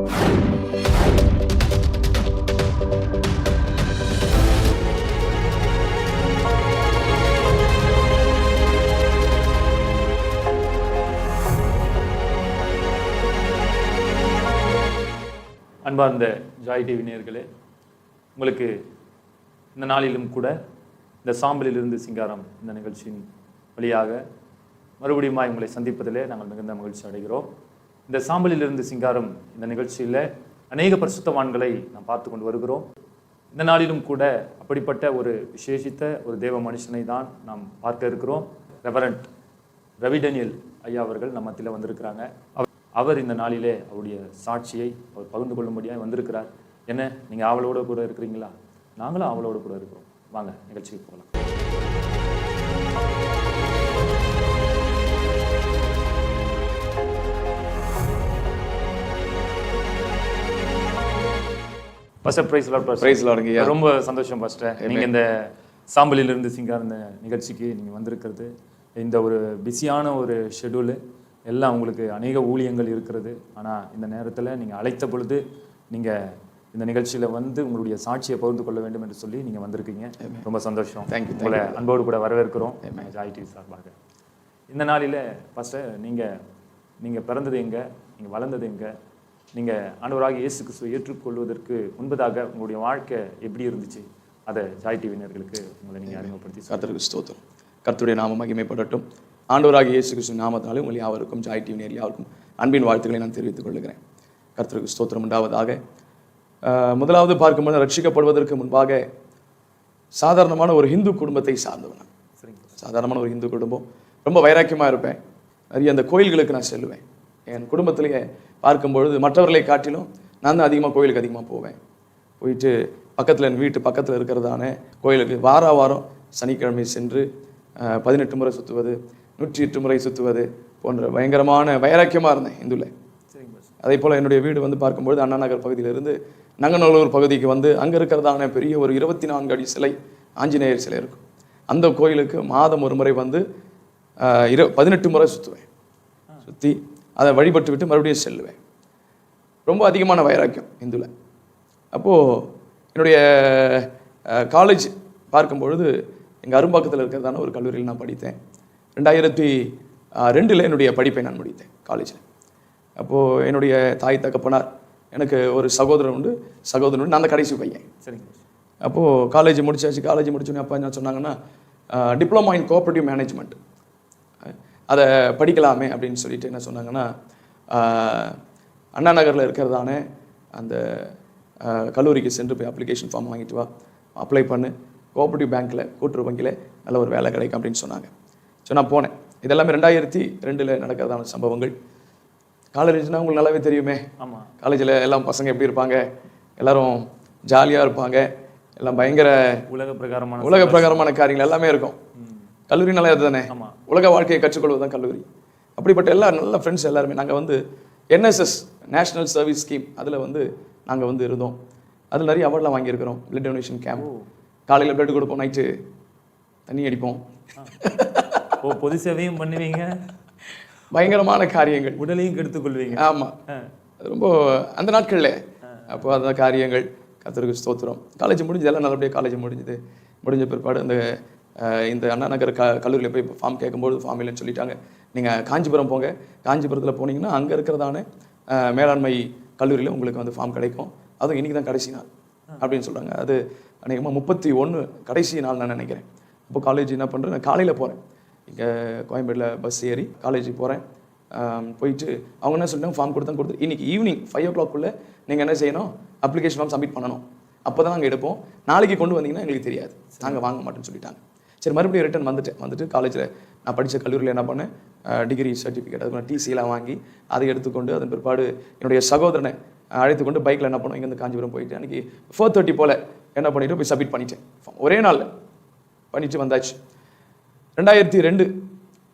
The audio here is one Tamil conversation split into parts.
அன்பார்ந்த ஜாய் டிவி நேயர்களே, உங்களுக்கு இந்த நாளிலும் கூட இந்த சாம்பலிலிருந்து சிங்காரம் இந்த நிகழ்ச்சியின் வழியாக மறுபடியும் உங்களை சந்திப்பதிலே நாங்கள் மிகுந்த மகிழ்ச்சி அடைகிறோம். இந்த சாம்பலிலிருந்து சிங்காரம் இந்த நிகழ்ச்சியில் அநேக பரிசுத்தவான்களை நாம் பார்த்து கொண்டு வருகிறோம். இந்த நாளிலும் கூட அப்படிப்பட்ட ஒரு விசேஷித்த ஒரு தேவ மனுஷனை தான் நாம் பார்க்க இருக்கிறோம். ரெவரண்ட் ரவி டேனியல் ஐயா அவர்கள் நம்ம மத்தியில் வந்திருக்கிறாங்க. அவர் இந்த நாளிலே அவருடைய சாட்சியை அவர் பகிர்ந்து கொள்ளும்படியாக வந்திருக்கிறார். என்ன, நீங்கள் ஆவலோடு கூட இருக்கிறீங்களா? நாங்களும் ஆவலோடு கூட இருக்கிறோம். வாங்க நிகழ்ச்சிக்கு போகலாம். ரொம்ப சந்தோஷம் பாஸ்டர். நீங்கள் இந்த சாம்பலிலிருந்து சிங்காரம் இந்த நிகழ்ச்சிக்கு நீங்கள் வந்திருக்கிறது. இந்த ஒரு பிஸியான ஒரு ஷெடியூலு எல்லாம் உங்களுக்கு அநேக ஊழியங்கள் இருக்கிறது. ஆனால் இந்த நேரத்தில் நீங்கள் அழைத்த பொழுது நீங்கள் இந்த நிகழ்ச்சியில் வந்து உங்களுடைய சாட்சியை பகிர்ந்து கொள்ள வேண்டும் என்று சொல்லி நீங்கள் வந்திருக்கீங்க. ரொம்ப சந்தோஷம். தேங்க்யூ. உங்களை அன்போடு கூட வரவேற்கிறோம் ஜாய் டிவி சார்பாக. இந்த நாளில் ஃபஸ்ட்டு நீங்கள் பிறந்தது எங்கே, நீங்கள் வளர்ந்தது எங்கே, நீங்கள் ஆண்டவராக இயேசு கிறிஸ்துவை ஏற்றுக்கொள்வதற்கு முன்பதாக உங்களுடைய வாழ்க்கை எப்படி இருந்துச்சு, அதை ஜாய் டிவி நேயர்களுக்கு உங்களை நீங்கள் அறிமுகப்படுத்தி. கர்த்தருக்கு ஸ்தோத்திரம். கர்த்தருடைய நாமம் மகிமைப்படட்டும். ஆண்டவராக இயேசு கிறிஸ்து நாமத்தினாலே உங்கள் யாவருக்கும் ஜாய் டிவி நேயர் யாருக்கும் அன்பின் வாழ்த்துக்களை நான் தெரிவித்துக் கொள்கிறேன். கர்த்தருக்கு ஸ்தோத்திரம் உண்டாவதாக. முதலாவது பார்க்கும்போது, ரட்சிக்கப்படுவதற்கு முன்பாக சாதாரணமான ஒரு ஹிந்து குடும்பத்தை சார்ந்தவன். சாதாரணமான ஒரு ஹிந்து குடும்பம். ரொம்ப வைராக்கியமாக இருப்பேன். நிறைய அந்த கோயில்களுக்கு நான் செல்லுவேன். என் குடும்பத்திலேயே பார்க்கும்பொழுது மற்றவர்களை காட்டிலும் நான் தான் அதிகமாக கோயிலுக்கு அதிகமாக போவேன். போயிட்டு பக்கத்தில் என் வீட்டு பக்கத்தில் இருக்கிறதான கோயிலுக்கு வாரம் சனிக்கிழமை சென்று 18 முறை சுற்றுவது, 108 முறை சுற்றுவது போன்ற பயங்கரமான வைராக்கியமாக இருந்தேன் இந்துவில். அதே போல் என்னுடைய வீடு வந்து பார்க்கும்பொழுது அண்ணா நகர் பகுதியிலிருந்து நங்கநல்லூர் பகுதிக்கு வந்து அங்கே இருக்கிறதான பெரிய ஒரு 24 அடி சிலை, ஆஞ்சநேயர் சிலை இருக்கும். அந்த கோயிலுக்கு மாதம் ஒரு முறை வந்து 18 முறை சுற்றுவேன். சுற்றி அதை வழிபட்டு விட்டு மறுபடியும் செல்லுவேன். ரொம்ப அதிகமான வைராக்கியம் இந்துவில். அப்போது என்னுடைய காலேஜ் பார்க்கும்பொழுது எங்கள் அரும்பாக்கத்தில் இருக்கிறதான ஒரு கல்லூரியில் நான் படித்தேன். 2002 என்னுடைய படிப்பை நான் முடித்தேன் காலேஜில். அப்போது என்னுடைய தாய் தகப்பனார், எனக்கு ஒரு சகோதரன் உண்டு. நான் அந்த கடைசி பையன். சரிங்க. அப்போது காலேஜ் முடிச்சாச்சு. காலேஜ் முடிச்சோன்னே அப்பா என்ன சொன்னாங்கன்னா, டிப்ளமா இன் கோஆப்ரேட்டிவ் மேனேஜ்மெண்ட் அதை படிக்கலாமே அப்படின்னு சொல்லிட்டு என்ன சொன்னாங்கன்னா, அண்ணா நகரில் இருக்கிறதான அந்த கல்லூரிக்கு சென்று போய் அப்ளிகேஷன் ஃபார்ம் வாங்கிட்டு வா, அப்ளை பண்ணு, கோஆப்ரேட்டிவ் பேங்க்கில், கூட்டுறவு வங்கியில் நல்ல ஒரு வேலை கிடைக்கும் அப்படின்னு சொன்னாங்க. ஸோ நான் போனேன். இதெல்லாமே 2002 நடக்கிறதான சம்பவங்கள். காலேஜ்னால் உங்களுக்கு நல்லாவே தெரியுமே. ஆமாம். காலேஜில் எல்லாம் பசங்க எப்படி இருப்பாங்க, எல்லோரும் ஜாலியாக இருப்பாங்க, எல்லாம் பயங்கர உலக பிரகாரமான காரியங்கள் எல்லாமே இருக்கும். கல்லூரி நல்லா தானே. ஆமாம். உலக வாழ்க்கையை கற்றுக்கொள்வது தான் கல்லூரி. அப்படிப்பட்ட எல்லா நல்ல ஃப்ரெண்ட்ஸ் எல்லாருமே நாங்கள் வந்து NSS நேஷ்னல் சர்வீஸ் ஸ்கீம் அதில் வந்து நாங்கள் வந்து இருந்தோம். அதில் நிறைய அவார்ட்லாம் வாங்கியிருக்கிறோம். பிளட் டொனேஷன் கேம்ப், காலையில் பிளட் கொடுப்போம், நைட்டு தண்ணி அடிப்போம். பொது சேவையும் பண்ணுவீங்க, பயங்கரமான காரியங்கள், உடலையும் கெடுத்துக்கொள்வீங்க. ஆமாம், ரொம்ப அந்த நாட்களில். அப்போ அந்த காரியங்கள் கர்த்தருக்கு ஸ்தோத்திரம். காலேஜ் முடிஞ்சு எல்லாம் நல்லபடியாக காலேஜ் முடிஞ்ச பிற்பாடு இந்த அண்ணா நகர் கல்லூரியில் போய் ஃபார்ம் கேட்கும்போது ஃபார்ம் இல்லைன்னு சொல்லிட்டாங்க. நீங்கள் காஞ்சிபுரம் போங்க, காஞ்சிபுரத்தில் போனீங்கன்னா அங்கே இருக்கிறதான மேலாண்மை கல்லூரியில் உங்களுக்கு வந்து ஃபார்ம் கிடைக்கும். அதுவும் இன்றைக்கி தான் கடைசி நாள் அப்படின்னு சொல்கிறாங்க. அது அநேகமாக 31 கடைசி நாள் நான் நினைக்கிறேன். அப்போ காலேஜ் என்ன பண்ணுறேன், நான் காலையில் போகிறேன். இங்கே கோயம்பேடில் பஸ் ஏறி காலேஜுக்கு போகிறேன். போயிட்டு அவங்க என்ன சொல்லிட்டாங்க, ஃபார்ம் கொடுத்து இன்றைக்கி ஈவினிங் 5 o'clock நீங்கள் என்ன செய்யணும், அப்ளிகேஷன் ஃபார்ம் சப்மிட் பண்ணணும். அப்போ தான் நாங்கள் எடுப்போம். நாளைக்கு கொண்டு வந்தீங்கன்னா எங்களுக்கு தெரியாது, நாங்கள் வாங்க மாட்டோம்னு சொல்லிட்டாங்க. சரி, மறுபடியும் ரிட்டர்ன் வந்துட்டு காலேஜில் நான் படித்த கல்லூரியில் என்ன பண்ணேன், டிகிரி சர்டிஃபிகேட் அது டிசிலாம் வாங்கி அதை எடுத்துக்கொண்டு அதன் பிற்பாடு என்னுடைய சகோதரனை அழைத்து கொண்டு பைக்கில் என்ன பண்ணோம், இங்கேருந்து காஞ்சிபுரம் போயிட்டு அன்றைக்கி 4:30 போல் என்ன பண்ணிவிட்டு போய் சப்மிட் பண்ணிட்டேன். ஒரே நாளில் பண்ணிட்டு வந்தாச்சு. 2002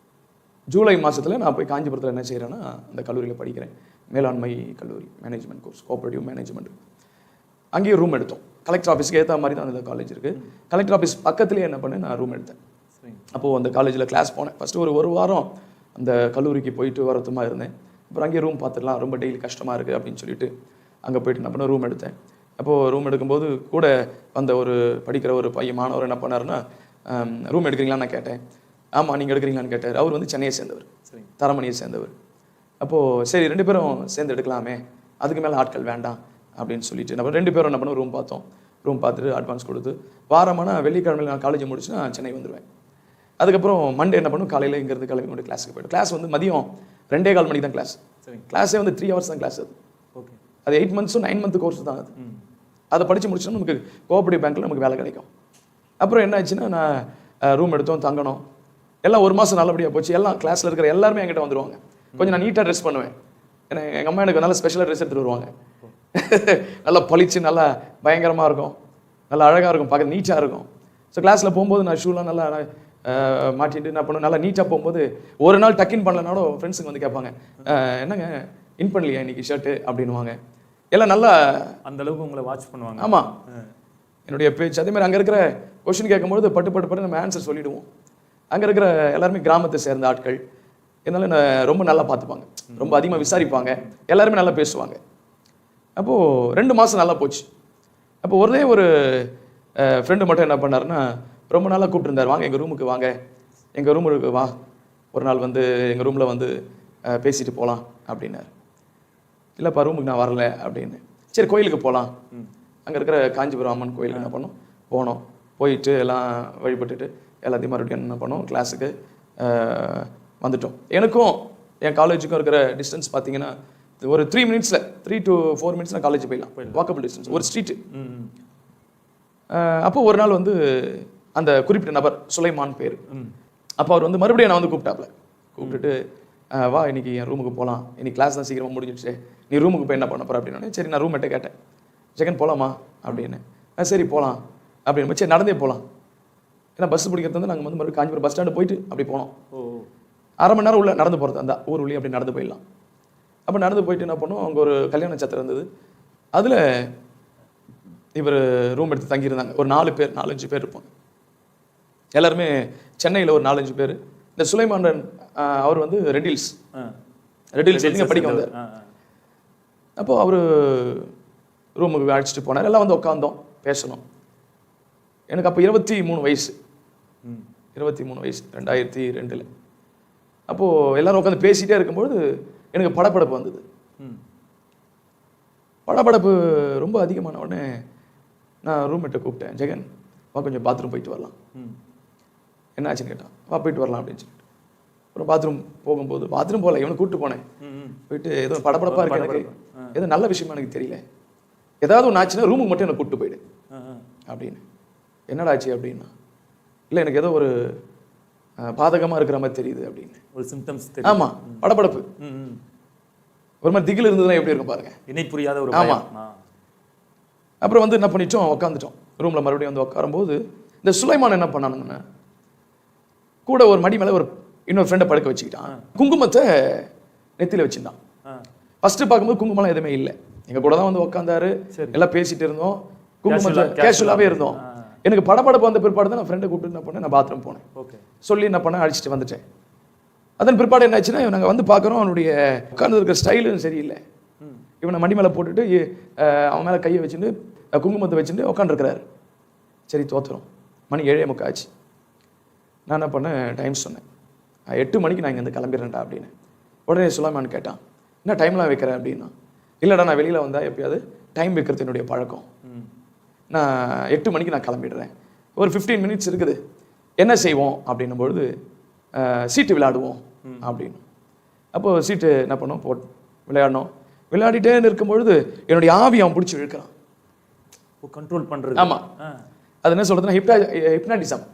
ஜூலை மாதத்தில் நான் போய் காஞ்சிபுரத்தில் என்ன செய்கிறேன்னா, அந்த கல்லூரியில் படிக்கிறேன். மேலாண்மை கல்லூரி, மேனேஜ்மெண்ட் கோர்ஸ், கோஆப்ரேட்டிவ் மேனேஜ்மெண்ட். அங்கேயே ரூம் எடுத்தோம். கலெக்டர் ஆஃபீஸ்க்கு ஏற்ற மாதிரி தான் அந்த காலேஜ் இருக்குது. கலெக்டர் ஆஃபீஸ் பக்கத்துலேயே என்ன பண்ணேன், நான் ரூம் எடுத்தேன். அப்போது அந்த காலேஜில் கிளாஸ் போனேன். ஃபஸ்ட்டு ஒரு வாரம் அந்த கல்லூரிக்கு போயிட்டு வரத்துமா இருந்தேன். அப்புறம் அங்கேயே ரூம் பார்த்துடலாம், ரொம்ப டெய்லி கஷ்டமாக இருக்குது அப்படின்னு சொல்லிட்டு அங்கே போயிட்டு என்ன பண்ண ரூம் எடுத்தேன். அப்போது ரூம் எடுக்கும்போது கூட வந்த ஒரு படிக்கிற ஒரு மாணவர் என்ன பண்ணாருன்னா, ரூம் எடுக்கிறீங்களான்னு நான் கேட்டேன். ஆமாம் நீங்கள் எடுக்கிறீங்களான்னு கேட்டார். அவர் வந்து சென்னையை சேர்ந்தவர், தரமணியை சேர்ந்தவர். அப்போது சரி 2 பேரும் சேர்ந்து எடுக்கலாமே, அதுக்கு மேலே ஆட்கள் வேண்டாம் அப்படின்னு சொல்லிட்டு நம்ம 2 பேரும் என்ன பண்ணோம், ரூம் பார்த்தோம். ரூம் பார்த்துட்டு அட்வான்ஸ் கொடுத்து வாரமான வெள்ளிக்கிழமையில் நான் காலேஜ் முடிச்சு நான் சென்னை வந்துடுவேன். அதுக்கப்புறம் மண்டே என்ன பண்ணும், காலையில் இங்கேருந்து கிளம்பி கொண்டு கிளாஸுக்கு போய்டும். கிளாஸ் வந்து மதியம் 2:15 மணிக்கு தான் கிளாஸ். கிளாஸே வந்து 3 hours தான் கிளாஸ். அது 8 months 9 month கோர்ஸ் தான் அது. அதை படித்து முடிச்சோன்னா நமக்கு கோஆபரேட்டிவ் பேங்க்கில் நமக்கு வேலை கிடைக்கும். அப்புறம் என்ன ஆச்சுன்னா, நான் ரூம் எடுத்தோம், தங்கணும். எல்லாம் 1 மாதம் நல்லபடியாக போச்சு. எல்லாம் கிளாஸில் இருக்கிற எல்லாருமே என்கிட்ட வந்துடுவாங்க. கொஞ்சம் நான் நீட்டாக ட்ரெஸ் பண்ணுவேன். ஏன்னா எங்கள் அம்மா எனக்கு நல்லா ஸ்பெஷலாக ட்ரெஸ் எடுத்துகிட்டு வருவாங்க. நல்லா பளிச்சு, நல்லா பயங்கரமாக இருக்கும், நல்லா அழகாக இருக்கும், பார்க்க நீட்டாக இருக்கும். ஸோ கிளாஸில் போகும்போது நான் ஷூலாம் நல்லா மாட்டிட்டு என்ன பண்ணுவேன், நல்லா நீட்டாக போகும்போது ஒரு நாள் டக்கின் பண்ணலனாலும் ஃப்ரெண்ட்ஸுங்க வந்து கேட்பாங்க, என்னங்க இன் பண்ணலையா இன்னைக்கு ஷர்ட்டு அப்படின்வாங்க. எல்லாம் நல்லா அந்த அளவுக்கு உங்களை வாட்ச் பண்ணுவாங்க. ஆமாம், என்னுடைய பேச்சு அதே மாதிரி. அங்கே இருக்கிற கொஸ்டின் கேட்கும்போது பட்டு நம்ம ஆன்சர் சொல்லிவிடுவோம். அங்கே இருக்கிற எல்லாருமே கிராமத்தை சேர்ந்த ஆட்கள், என்னால் என்ன ரொம்ப நல்லா பார்த்துப்பாங்க, ரொம்ப அதிகமாக விசாரிப்பாங்க, எல்லாருமே நல்லா பேசுவாங்க. அப்போது 2 மாதம் நல்லா போச்சு. அப்போ ஒரே ஒரு ஃப்ரெண்டு மட்டும் என்ன பண்ணாருன்னா, ரொம்ப நாளாக கூப்பிட்டுருந்தார், வாங்க எங்கள் ரூமுக்கு வாங்க, எங்கள் ரூமுக்கு வா, ஒரு நாள் வந்து எங்கள் ரூமில் வந்து பேசிட்டு போகலாம் அப்படின்னாரு. இல்லைப்பா ரூமுக்கு நான் வரல அப்படின்னு. சரி கோயிலுக்கு போகலாம், அங்கே இருக்கிற காஞ்சிபுரம் அம்மன் கோயிலுக்கு என்ன பண்ணோம், போனோம். போயிட்டு எல்லாம் வழிபட்டுட்டு எல்லாத்தையும் மறுபடியும் என்ன பண்ணோம், கிளாஸுக்கு வந்துட்டோம். எனக்கும் என் காலேஜுக்கும் இருக்கிற டிஸ்டன்ஸ் பார்த்தீங்கன்னா ஒரு 3 minutes 3 to 4 minutes நான் காலேஜ் போயிடலாம், வாக்கபிள் டிஸ்டன்ஸ், ஒரு ஸ்ட்ரீட்டு. அப்போ ஒரு நாள் வந்து அந்த குறிப்பிட்ட நபர் சுலைமான் பேர், அப்போ அவர் வந்து மறுபடியும் நான் வந்து கூப்பிட்டுட்டு வா இன்னைக்கு என் ரூமுக்கு போகலாம், இன்னைக்கு கிளாஸ் தான் சீக்கிரமாக முடிஞ்சிடுச்சு, நீ ரூமுக்கு போய் என்ன பண்ண போகிற அப்படின்னு. சரி நான் ரூம்மேட்டை கேட்டேன், செகண்ட் போகலாமா அப்படின்னு. சரி போகலாம் அப்படின்னு. சரி நடந்தே போகலாம், ஏன்னா பஸ் பிடிக்கிறது வந்து நாங்கள் வந்து மறுபடியும் காஞ்சிபுரம் பஸ் ஸ்டாண்டு போயிட்டு அப்படி போனோம். 1/2 மணி நேரம் உள்ள நடந்து போகிறது, அந்த ஊர் உள்ளே அப்படி நடந்து போயிடலாம். அப்போ நடந்து போயிட்டு என்ன பண்ணோம், அங்கே ஒரு கல்யாண சத்திரம் இருந்தது. அதில் இவர் ரூம் எடுத்து தங்கியிருந்தாங்க. ஒரு 4-5 பேர் இருப்பாங்க. எல்லாருமே சென்னையில் ஒரு 4-5 பேர். இந்த சுலைமான் அவர் வந்து ரெட்டில்ஸ் படிக்க வந்தார். அப்போது அவர் ரூமுக்கு அழைச்சிட்டு போனார். எல்லாம் வந்து உட்காந்தோம், பேசணும். எனக்கு அப்போ 23 வயசு, 2002. அப்போது எல்லோரும் உட்காந்து பேசிகிட்டே இருக்கும்போது எனக்கு படபடப்பு வந்தது. படபடப்பு ரொம்ப அதிகமான உடனே நான் ரூம்மேட்டை கூப்பிட்டேன், ஜெகன் வா கொஞ்சம் பாத்ரூம் போயிட்டு வரலாம். என்ன ஆச்சுன்னு கேட்டான். வா போயிட்டு வரலாம் அப்படின்னு சொல்லிட்டு அப்புறம் பாத்ரூம் போகும்போது, பாத்ரூம் போகல, இவனை கூப்பிட்டு போனேன். போயிட்டு ஏதோ படபடப்பாக இருக்கு எனக்கு, ஏதோ நல்ல விஷயமா எனக்கு தெரியல, ஏதாவது ஒன்று ஆச்சுன்னா ரூமுக்கு மட்டும் என்னை கூப்பிட்டு போயிடு அப்படின்னு. என்னடா ஆச்சு அப்படின்னா, இல்லை எனக்கு ஏதோ ஒரு பாதகமாக இருக்கிற மாதிரி தெரியுது அப்படின்னு. ஒரு சிம்டம்ஸ். ஆமாம், படபடப்பு, ஒரு மாதிரி திகில் இருந்ததுன்னா எப்படி இருக்கும் பாருங்க, இணை புரியாத ஒரு. ஆமாம். அப்புறம் வந்து என்ன பண்ணிட்டோம், உட்காந்துட்டோம் ரூமில். மறுபடியும் வந்து உட்காரும்போது இந்த சுலைமான் என்ன பண்ணானுங்கன்னா, கூட ஒரு மடி மேலே ஒரு இன்னொரு ஃப்ரெண்டை படுக்க வச்சுக்கிட்டான். குங்குமத்தை நெத்தியில் வச்சுருந்தான். ஃபஸ்ட்டு பார்க்கும்போது குங்குமம்லாம் எதுவுமே இல்லை. எங்கள் கூட தான் வந்து உட்காந்தாரு, எல்லாம் பேசிட்டு இருந்தோம், குங்குமத்தை கேஷுவலாகவே இருந்தோம். எனக்கு படபடப்பு வந்த பிற்பாடு தான் நான் ஃப்ரெண்டை கூப்பிட்டு என்ன பண்ணேன், நான் பாத்ரூம் போனேன். சொல்லி என்ன பண்ணேன், அடிச்சுட்டு வந்துட்டேன். அதன் பிற்பாடு என்ன ஆச்சுன்னா, நாங்கள் வந்து பார்க்குறோம் அவனுடைய உட்கார்ந்து இருக்கிற ஸ்டைலும் சரியில்லை. இவனை மணி மேலே போட்டுட்டு அவன் மேலே கையை வச்சுட்டு குங்குமத்தை வச்சுட்டு உட்காந்துருக்கிறாரு. சரி தோத்துறோம். மணி 7:45 ஆச்சு. நான் என்ன பண்ணேன், டைம் சொன்னேன், 8 மணிக்கு நான் இங்கேருந்து கிளம்பிடுறேன்டா அப்படின்னு. உடனே சுலைமான் கேட்டான், என்ன டைம்லாம் வைக்கிறேன் அப்படின்னா. இல்லைடா நான் வெளியில் வந்தால் எப்பயாவது டைம் வைக்கிறது என்னுடைய பழக்கம், நான் 8 மணிக்கு நான் கிளம்பிடுறேன், ஒரு 15 minutes இருக்குது, என்ன செய்வோம் அப்படின்னும்பொழுது சீட்டு விளையாடுவோம் அப்படின்னு. அப்போது சீட்டு என்ன பண்ணோம், விளையாடணும். விளையாடிட்டே இருக்கும்பொழுது என்னுடைய ஆவி அவன் பிடிச்சி இழுக்கிறான். கண்ட்ரோல் பண்ணுறது. ஆமாம், அது என்ன சொல்கிறதுன்னா ஹிப்னாட்டிசம்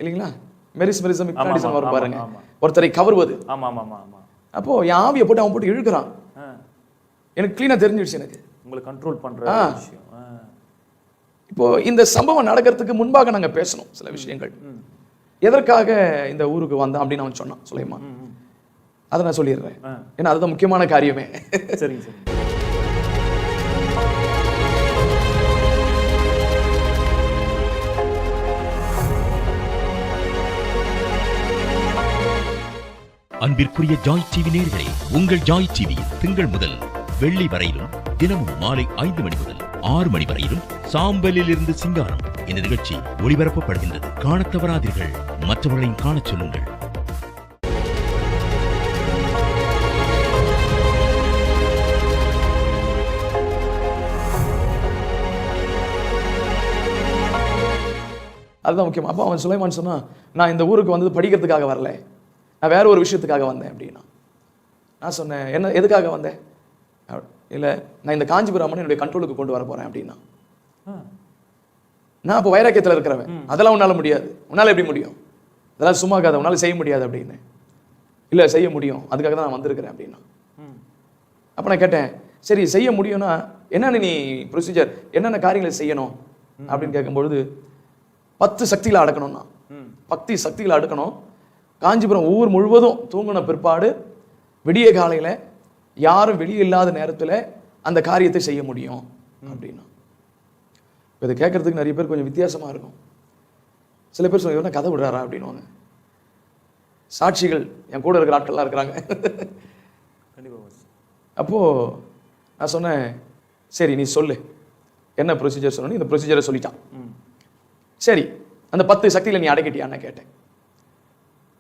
இல்லைங்களா, மெரிசம் ஹிப்னாட்டிசம் வரும் பாருங்க, ஒருத்தரை கவர்வது. அப்போது என் ஆவியை போட்டு அவன் போட்டு இழுக்கிறான். எனக்கு க்ளீனாக தெரிஞ்சிடுச்சு, எனக்கு உங்களை கண்ட்ரோல் பண்ணுற விஷயம். இப்போ இந்த சம்பவம் நடக்கிறதுக்கு முன்பாக நாங்கள் பேசணும் சில விஷயங்கள். எதற்காக இந்த ஊருக்கு வந்தான் அப்படின்னு அவன் சொன்னான் சுலைமான். அதை நான் சொல்லிடுறேன், ஏன்னா அதுதான் முக்கியமான காரியமே. சரிங்க சார். அன்பிற்குரிய ஜாய் டிவி நேயர்களே, உங்கள் ஜாய் டிவி திங்கள் முதல் வெள்ளி வரையிலும் தினமும் மாலை 5 மணி முதல் 6 மணி வரையிலும் சாம்பலில் இருந்து சிங்காரம் இந்த நிகழ்ச்சி ஒளிபரப்பப்படுகின்றது. காணத் தவறாதீர்கள். மற்றவர்களையும் காணச் சொல்லுங்கள். அதுதான் முக்கியம். அப்போ அவன் சுலைமான் சொன்னான், நான் இந்த ஊருக்கு வந்தது படிக்கிறதுக்காக வரல, நான் வேற ஒரு விஷயத்துக்காக வந்தேன் அப்படின்னா. நான் சொன்னேன், என்ன எதுக்காக வந்தேன்? இல்லை, நான் இந்த காஞ்சிபுரம் என்னுடைய கண்ட்ரோலுக்கு கொண்டு வர போறேன் அப்படின்னா. நான் அப்போ வைராக்கியத்தில் இருக்கிறவன், அதெல்லாம் உன்னால முடியாது. உன்னால எப்படி முடியும்? அதெல்லாம் சும்மா காத, உன்னால செய்ய முடியாது அப்படின்னு. இல்லை, செய்ய முடியும், அதுக்காக தான் நான் வந்திருக்கிறேன் அப்படின்னா. அப்போ நான் கேட்டேன், சரி செய்ய முடியும்னா என்னென்ன நீ ப்ரொசீஜர், என்னென்ன காரியங்களை செய்யணும் அப்படின்னு கேட்கும்பொழுது 10 சக்திகளை அடக்கணும்னா, 10 சக்திகளை அடுக்கணும். காஞ்சிபுரம் ஊர் முழுவதும் தூங்கின பிற்பாடு விடிய காலையில் யாரும் வெளியே இல்லாத நேரத்தில் அந்த காரியத்தை செய்ய முடியும் அப்படின்னா. இதை கேட்கறதுக்கு நிறைய பேர் கொஞ்சம் வித்தியாசமாக இருக்கும். சில பேர் சொல்லுவாங்க, கதை விடுறாரா அப்படின்னுவாங்க. சாட்சிகள் என் கூட இருக்கிற ஆட்கள்லாம் இருக்கிறாங்க. அப்போது நான் சொன்னேன், சரி நீ சொல்லு என்ன ப்ரொசீஜர் சொல்லணும். இந்த ப்ரொசீஜரை சொல்லிட்டான். சரி, அந்த 10 சக்தியில் நீ அடக்கிட்டியான்னு கேட்டேன்.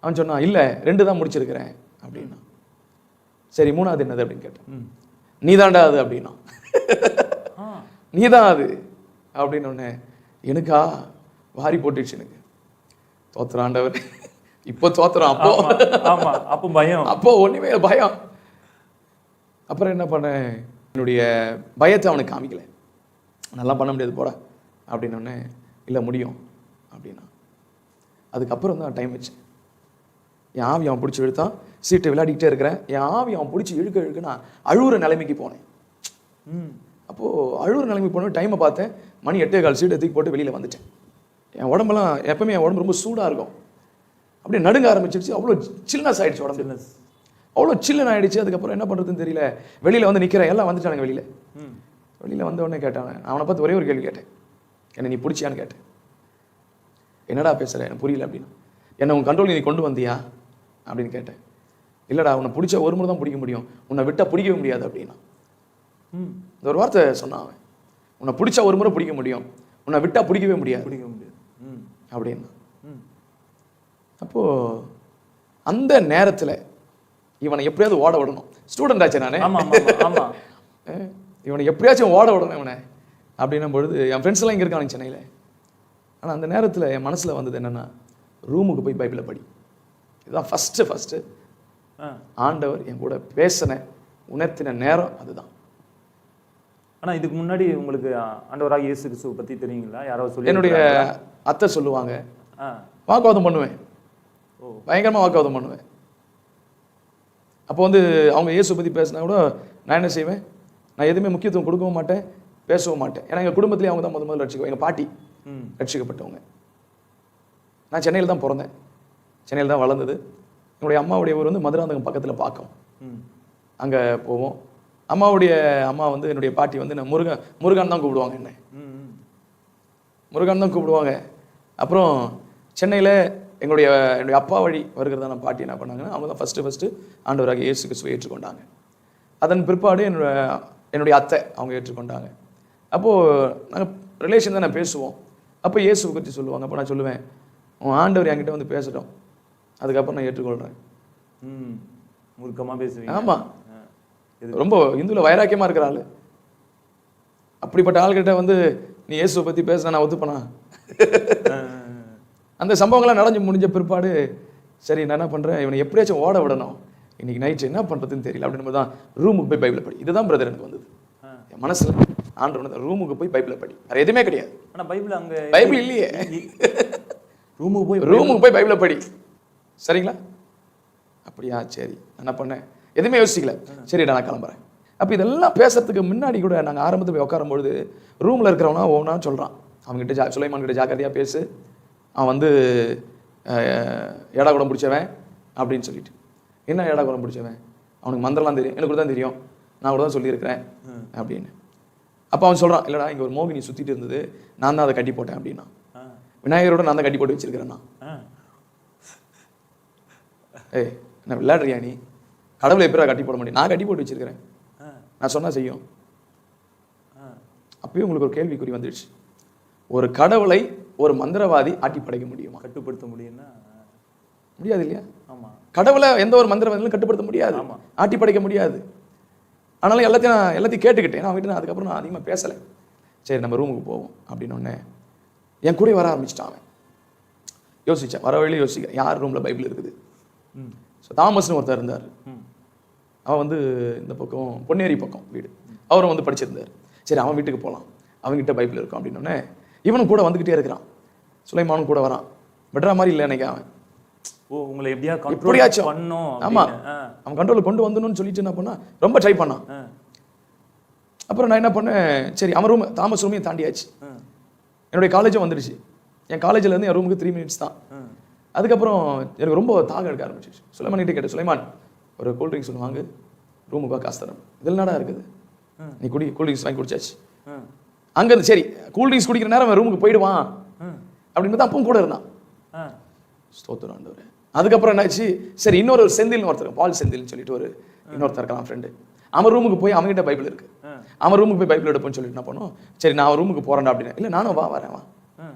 அவன் சொன்னான், இல்லை 2 தான் முடிச்சிருக்கிறேன் அப்படின்னா. சரி, 3வது என்னது அப்படின்னு கேட்டேன். நீதாண்டா அது அப்படின்னா. நீதான் அது அப்படின்னு ஒன்று எனக்கா வாரி போட்டுச்சு எனக்கு. தோத்துறான் ஆண்டவர், இப்போ தோத்துறான். அப்போ பயம், அப்போ ஒன்றுமே பயம். அப்புறம் என்ன பண்ணேன், என்னுடைய பயத்தை அவனுக்கு காமிக்கல. நல்லா பண்ண முடியாது போட அப்படின்னு. இல்லை முடியும் அப்படின்னா. அதுக்கப்புறம் தான் டைம் வச்சேன். என் ஆவி அவன் பிடிச்சி இழுத்தான். சீட்டை விளையாடிக்கிட்டே இருக்கிறேன். என் ஆவி அவன் பிடிச்சி இழுக்க நான் அழுகுற நிலைமைக்கு போனேன். அப்போது அழுகுற நிலைமைக்கு போன டைமை பார்த்தேன், மணி 8:15. சீட்டை தூக்கி போட்டு வெளியில் வந்துட்டேன். என் உடம்பெல்லாம் எப்பவுமே என் உடம்பு ரொம்ப சூடாக இருக்கும். அப்படியே நடுங்க ஆரம்பிச்சிருச்சு. அவ்வளோ சில்னஸ் ஆகிடுச்சு உடம்பு, அவ்வளோ சில்லுன்னு ஆகிடுச்சு. அதுக்கப்புறம் என்ன பண்ணுறதுன்னு தெரியல. வெளியில் வந்து நிற்கிறேன், எல்லாம் வந்துட்டானுங்க. வெளியில் வந்த உடனே கேட்டாங்க. அவனை பார்த்து ஒரே ஒரு கேள்வி கேட்டேன், என்னை நீ பிடிச்சியான்னு கேட்டேன். என்னடா பேசுகிற, எனக்கு புரியல அப்படின்னு. என்னை உன் கண்ட்ரோல் நீ கொண்டு வந்தியா அப்படின்னு கேட்டேன். இல்லைடா, உன்னை பிடிச்ச ஒரு முறை தான் பிடிக்க முடியும், உன்னை விட்டால் பிடிக்கவே முடியாது அப்படின்னா. இந்த ஒரு வார்த்தை சொன்னான் அவன். உன்னை பிடிச்சா ஒரு முறை பிடிக்க முடியும், உன்னை விட்டால் பிடிக்கவே முடியாது அப்படின்னா. அப்போது அந்த நேரத்தில் இவனை எப்படியாவது ஓட விடணும். ஸ்டூடெண்ட் ஆச்சு நானே. இவனை எப்படியாச்சும் ஓட விடணும் இவனை அப்படின்னும் பொழுது என் ஃப்ரெண்ட்ஸ் எல்லாம் இங்கே இருக்கானுங்க சென்னையில். ஆனால் அந்த நேரத்தில் என் மனசில் வந்தது என்னென்னா, ரூமுக்கு போய் பைபிளை படி. இதுதான் ஃபஸ்ட்டு ஆண்டவர் என் கூட பேசின உணர்த்தின நேரம் அதுதான். ஆனால் இதுக்கு முன்னாடி உங்களுக்கு ஆண்டவராக இயேசு கிறிஸ்துவை பற்றி தெரியுங்களா? யாராவது சொல்லி? என்னுடைய அத்தை சொல்லுவாங்க. வாக்குவாதம் பண்ணுவேன், பயங்கரமாக வாக்குவாதம் பண்ணுவேன். அப்போ வந்து அவங்க இயேசு பற்றி பேசினா கூட நான் என்ன செய்வேன், நான் எதுவுமே முக்கியத்துவம் கொடுக்கவும் மாட்டேன், பேசவும் மாட்டேன். ஏன்னா எங்கள் குடும்பத்திலேயே அவங்க தான் முதல்ல ரட்சிக்குவோம். எங்கள் பாட்டி ரட்சிக்கப்பட்டவங்க. நான் சென்னையில் தான் பிறந்தேன், சென்னையில் தான் வளர்ந்தது. என்னுடைய அம்மாவுடைய ஊர் வந்து மதுராந்தகம் பக்கத்தில் பாக்கம். அங்கே போவோம். அம்மாவுடைய அம்மா வந்து என்னுடைய பாட்டி வந்து நான் முருகன் தான் கூப்பிடுவாங்க. என்ன முருகன் தான் கூப்பிடுவாங்க. அப்புறம் சென்னையில் என்னுடைய அப்பா வழி வருகிறதா நான் பாட்டி என்ன பண்ணாங்கன்னா, அவங்க தான் ஃபஸ்ட்டு ஆண்டவராக இயேசு கிறிஸ்துவை ஏற்றுக்கொண்டாங்க. அதன் பிற்பாடு என்னுடைய அத்தை அவங்க ஏற்றுக்கொண்டாங்க. அப்போது நாங்கள் ரிலேஷன் தான் நான் பேசுவோம். அப்போ இயேசுவை பற்றி சொல்லுவாங்க. அப்போ நான் சொல்லுவேன், உன் ஆண்டவர் என்கிட்ட வந்து பேசட்டும், அதுக்கப்புறம் நான் ஏற்றுக்கொள்கிறேன். முழுக்கமாக பேசுவேன். ஆமாம், ரொம்ப இந்துவில் வைராக்கியமாக இருக்கிற ஆள். அப்படிப்பட்ட ஆள்கிட்ட வந்து நீ இயேசுவை பற்றி பேசுனா நான் ஒத்துப்பனா? அந்த சம்பவங்கள்லாம் நடந்து முடிஞ்ச பிற்பாடு சரி நான் என்ன பண்ணுறேன், இவனை எப்படியாச்சும் ஓட விடணும், இன்னைக்கு நைட்டு என்ன பண்ணுறதுன்னு தெரியல அப்படின்னு தான் ரூமுக்கு போய் பைபிளை படி. இதுதான் பிரதர் எனக்கு வந்தது என் மனசில். ஆண்டவர் ரூமுக்கு போய் பைபிளை படி, வேறு எதுவுமே கிடையாது. ஆனால் பைபிள் அங்கே பைபிள் இல்லையே. ரூமுக்கு போய் பைபிளை படி. சரிங்களா? அப்படியா, சரி. என்ன பண்ணேன், எதுவுமே யோசிக்கல. சரிடா நான் கிளம்புறேன். அப்போ இதெல்லாம் பேசுறதுக்கு முன்னாடி கூட நாங்கள் ஆரம்பத்தில் போய் உட்காரும்பொழுது ரூமில் இருக்கிறவனா ஒவ்வொன்றா சொல்கிறான். அவங்ககிட்ட சுலைமான் கிட்ட ஜாக்கிரதையாக பேசு, அவன் வந்து ஏடா குடம் பிடிச்சவன் அப்படின்னு சொல்லிட்டு. என்ன ஏடா குடம் பிடிச்சவன், அவனுக்கு மந்திரம்லாம் தெரியும், எனக்கு கூட தான் தெரியும், நான் கூட தான் சொல்லியிருக்கிறேன் அப்படின்னு. அப்போ அவன் சொல்கிறான், இல்லைடா இங்கே ஒரு மோகினி சுற்றிட்டு இருந்தது, நான் தான் அதை கட்டி போட்டேன் அப்படின்னா. விநாயகரோட நான் தான் கட்டி போட்டு வச்சிருக்கிறேன்னா. ஏய் என்ன விளையாடுறியா நீ? கடவுளை எப்படா கட்டி போட முடியும்? நான் கட்டி போட்டு வச்சிருக்கிறேன். நான் சொன்னா செய்யும். அப்பயும் உங்களுக்கு ஒரு கேள்விக்குறி வந்துடுச்சு. ஒரு கடவுளை ஒரு மந்திரவாதி ஆட்டி படைக்க முடியுமா? கட்டுப்படுத்த முடியும்னா முடியாது இல்லையா? ஆமா. கடவுளை எந்த ஒரு மந்திரவாதியும் கட்டுப்படுத்த முடியாது, ஆட்டி படைக்க முடியாது. ஆனாலும் எல்லாத்தையும் கேட்டுக்கிட்டேன். அவங்ககிட்ட நான் அதுக்கப்புறம் நான் அதிகமாக பேசலை. சரி நம்ம ரூமுக்கு போவோம் அப்படின்னு ஒன்னே என் கூட வர ஆரம்பிச்சிட்டான் அவன். யோசிச்சேன், வர வழியில யோசிக்கிறேன் யார் ரூமில் பைபிள் இருக்குது. ஸோ தாமஸ்னு ஒருத்தர் இருந்தார். அவன் வந்து இந்த பக்கம் பொன்னேரி பக்கம் வீடு, அவரும் வந்து படிச்சிருந்தார். சரி அவன் வீட்டுக்கு போகலாம், அவங்ககிட்ட பைபிள் இருக்கும் அப்படின்னோடனே இவனும் கூட வந்துக்கிட்டே இருக்கிறான். சுலைமானும் கூட வரான். விடுற மாதிரி இல்லை எனக்கு அவன். உங்களை எப்படியாச்சும் பண்ணணும். ஆமா, அவன் கண்ட்ரோல் கொண்டு வந்துடணும்னு சொல்லிட்டு என்ன பண்ணா, ரொம்ப ட்ரை பண்ணான். அப்புறம் நான் என்ன பண்ணேன், சரி அவன் ரூம் தாமஸ் ரூமையும் தாண்டியாச்சு. என்னுடைய காலேஜும் வந்துடுச்சு. என் காலேஜில் இருந்து என் ரூமுக்கு 3 minutes தான். அதுக்கப்புறம் எனக்கு ரொம்ப தாகம் எடுக்க ஆரம்பிச்சிச்சு. சுலைமான் கிட்டே கேட்டேன், சுலைமான் ஒரு கூல்ட்ரிங்க்ஸ் ஒன்று வாங்கு, ரூமுக்கு காசு தரேன். இதில் நடா இருக்குது, நீ கூல்ட்ரிங்க்ஸ் வாங்கி குடிச்சாச்சு. அங்கேருந்து சரி கூல்ட்ரிங்க்ஸ் குடிக்கிற நேரம் அவன் ரூமுக்கு போயிடுவான் அப்படின்னு தான் அப்பவும் கூட இருந்தான். ஸ்தோத்திரம் ஆண்டவரே. அதுக்கப்புறம் என்னாச்சு, சரி இன்னொரு செந்தில்னு ஒருத்தர், பால் செந்தில்னு சொல்லிட்டு ஒரு இன்னொருத்தர் இருக்கலாம் ஃப்ரெண்டு. அவன் ரூமுக்கு போய் அவங்ககிட்ட பைபிள் இருக்கு, அவன் ரூமுக்கு போய் பைபிள் எடுப்போம்னு சொல்லிட்டு என்ன பண்ணோம், சரி நான் அவன் ரூமுக்கு போறேன்டா அப்படின்னு. இல்லை நானும் வரேன் வா.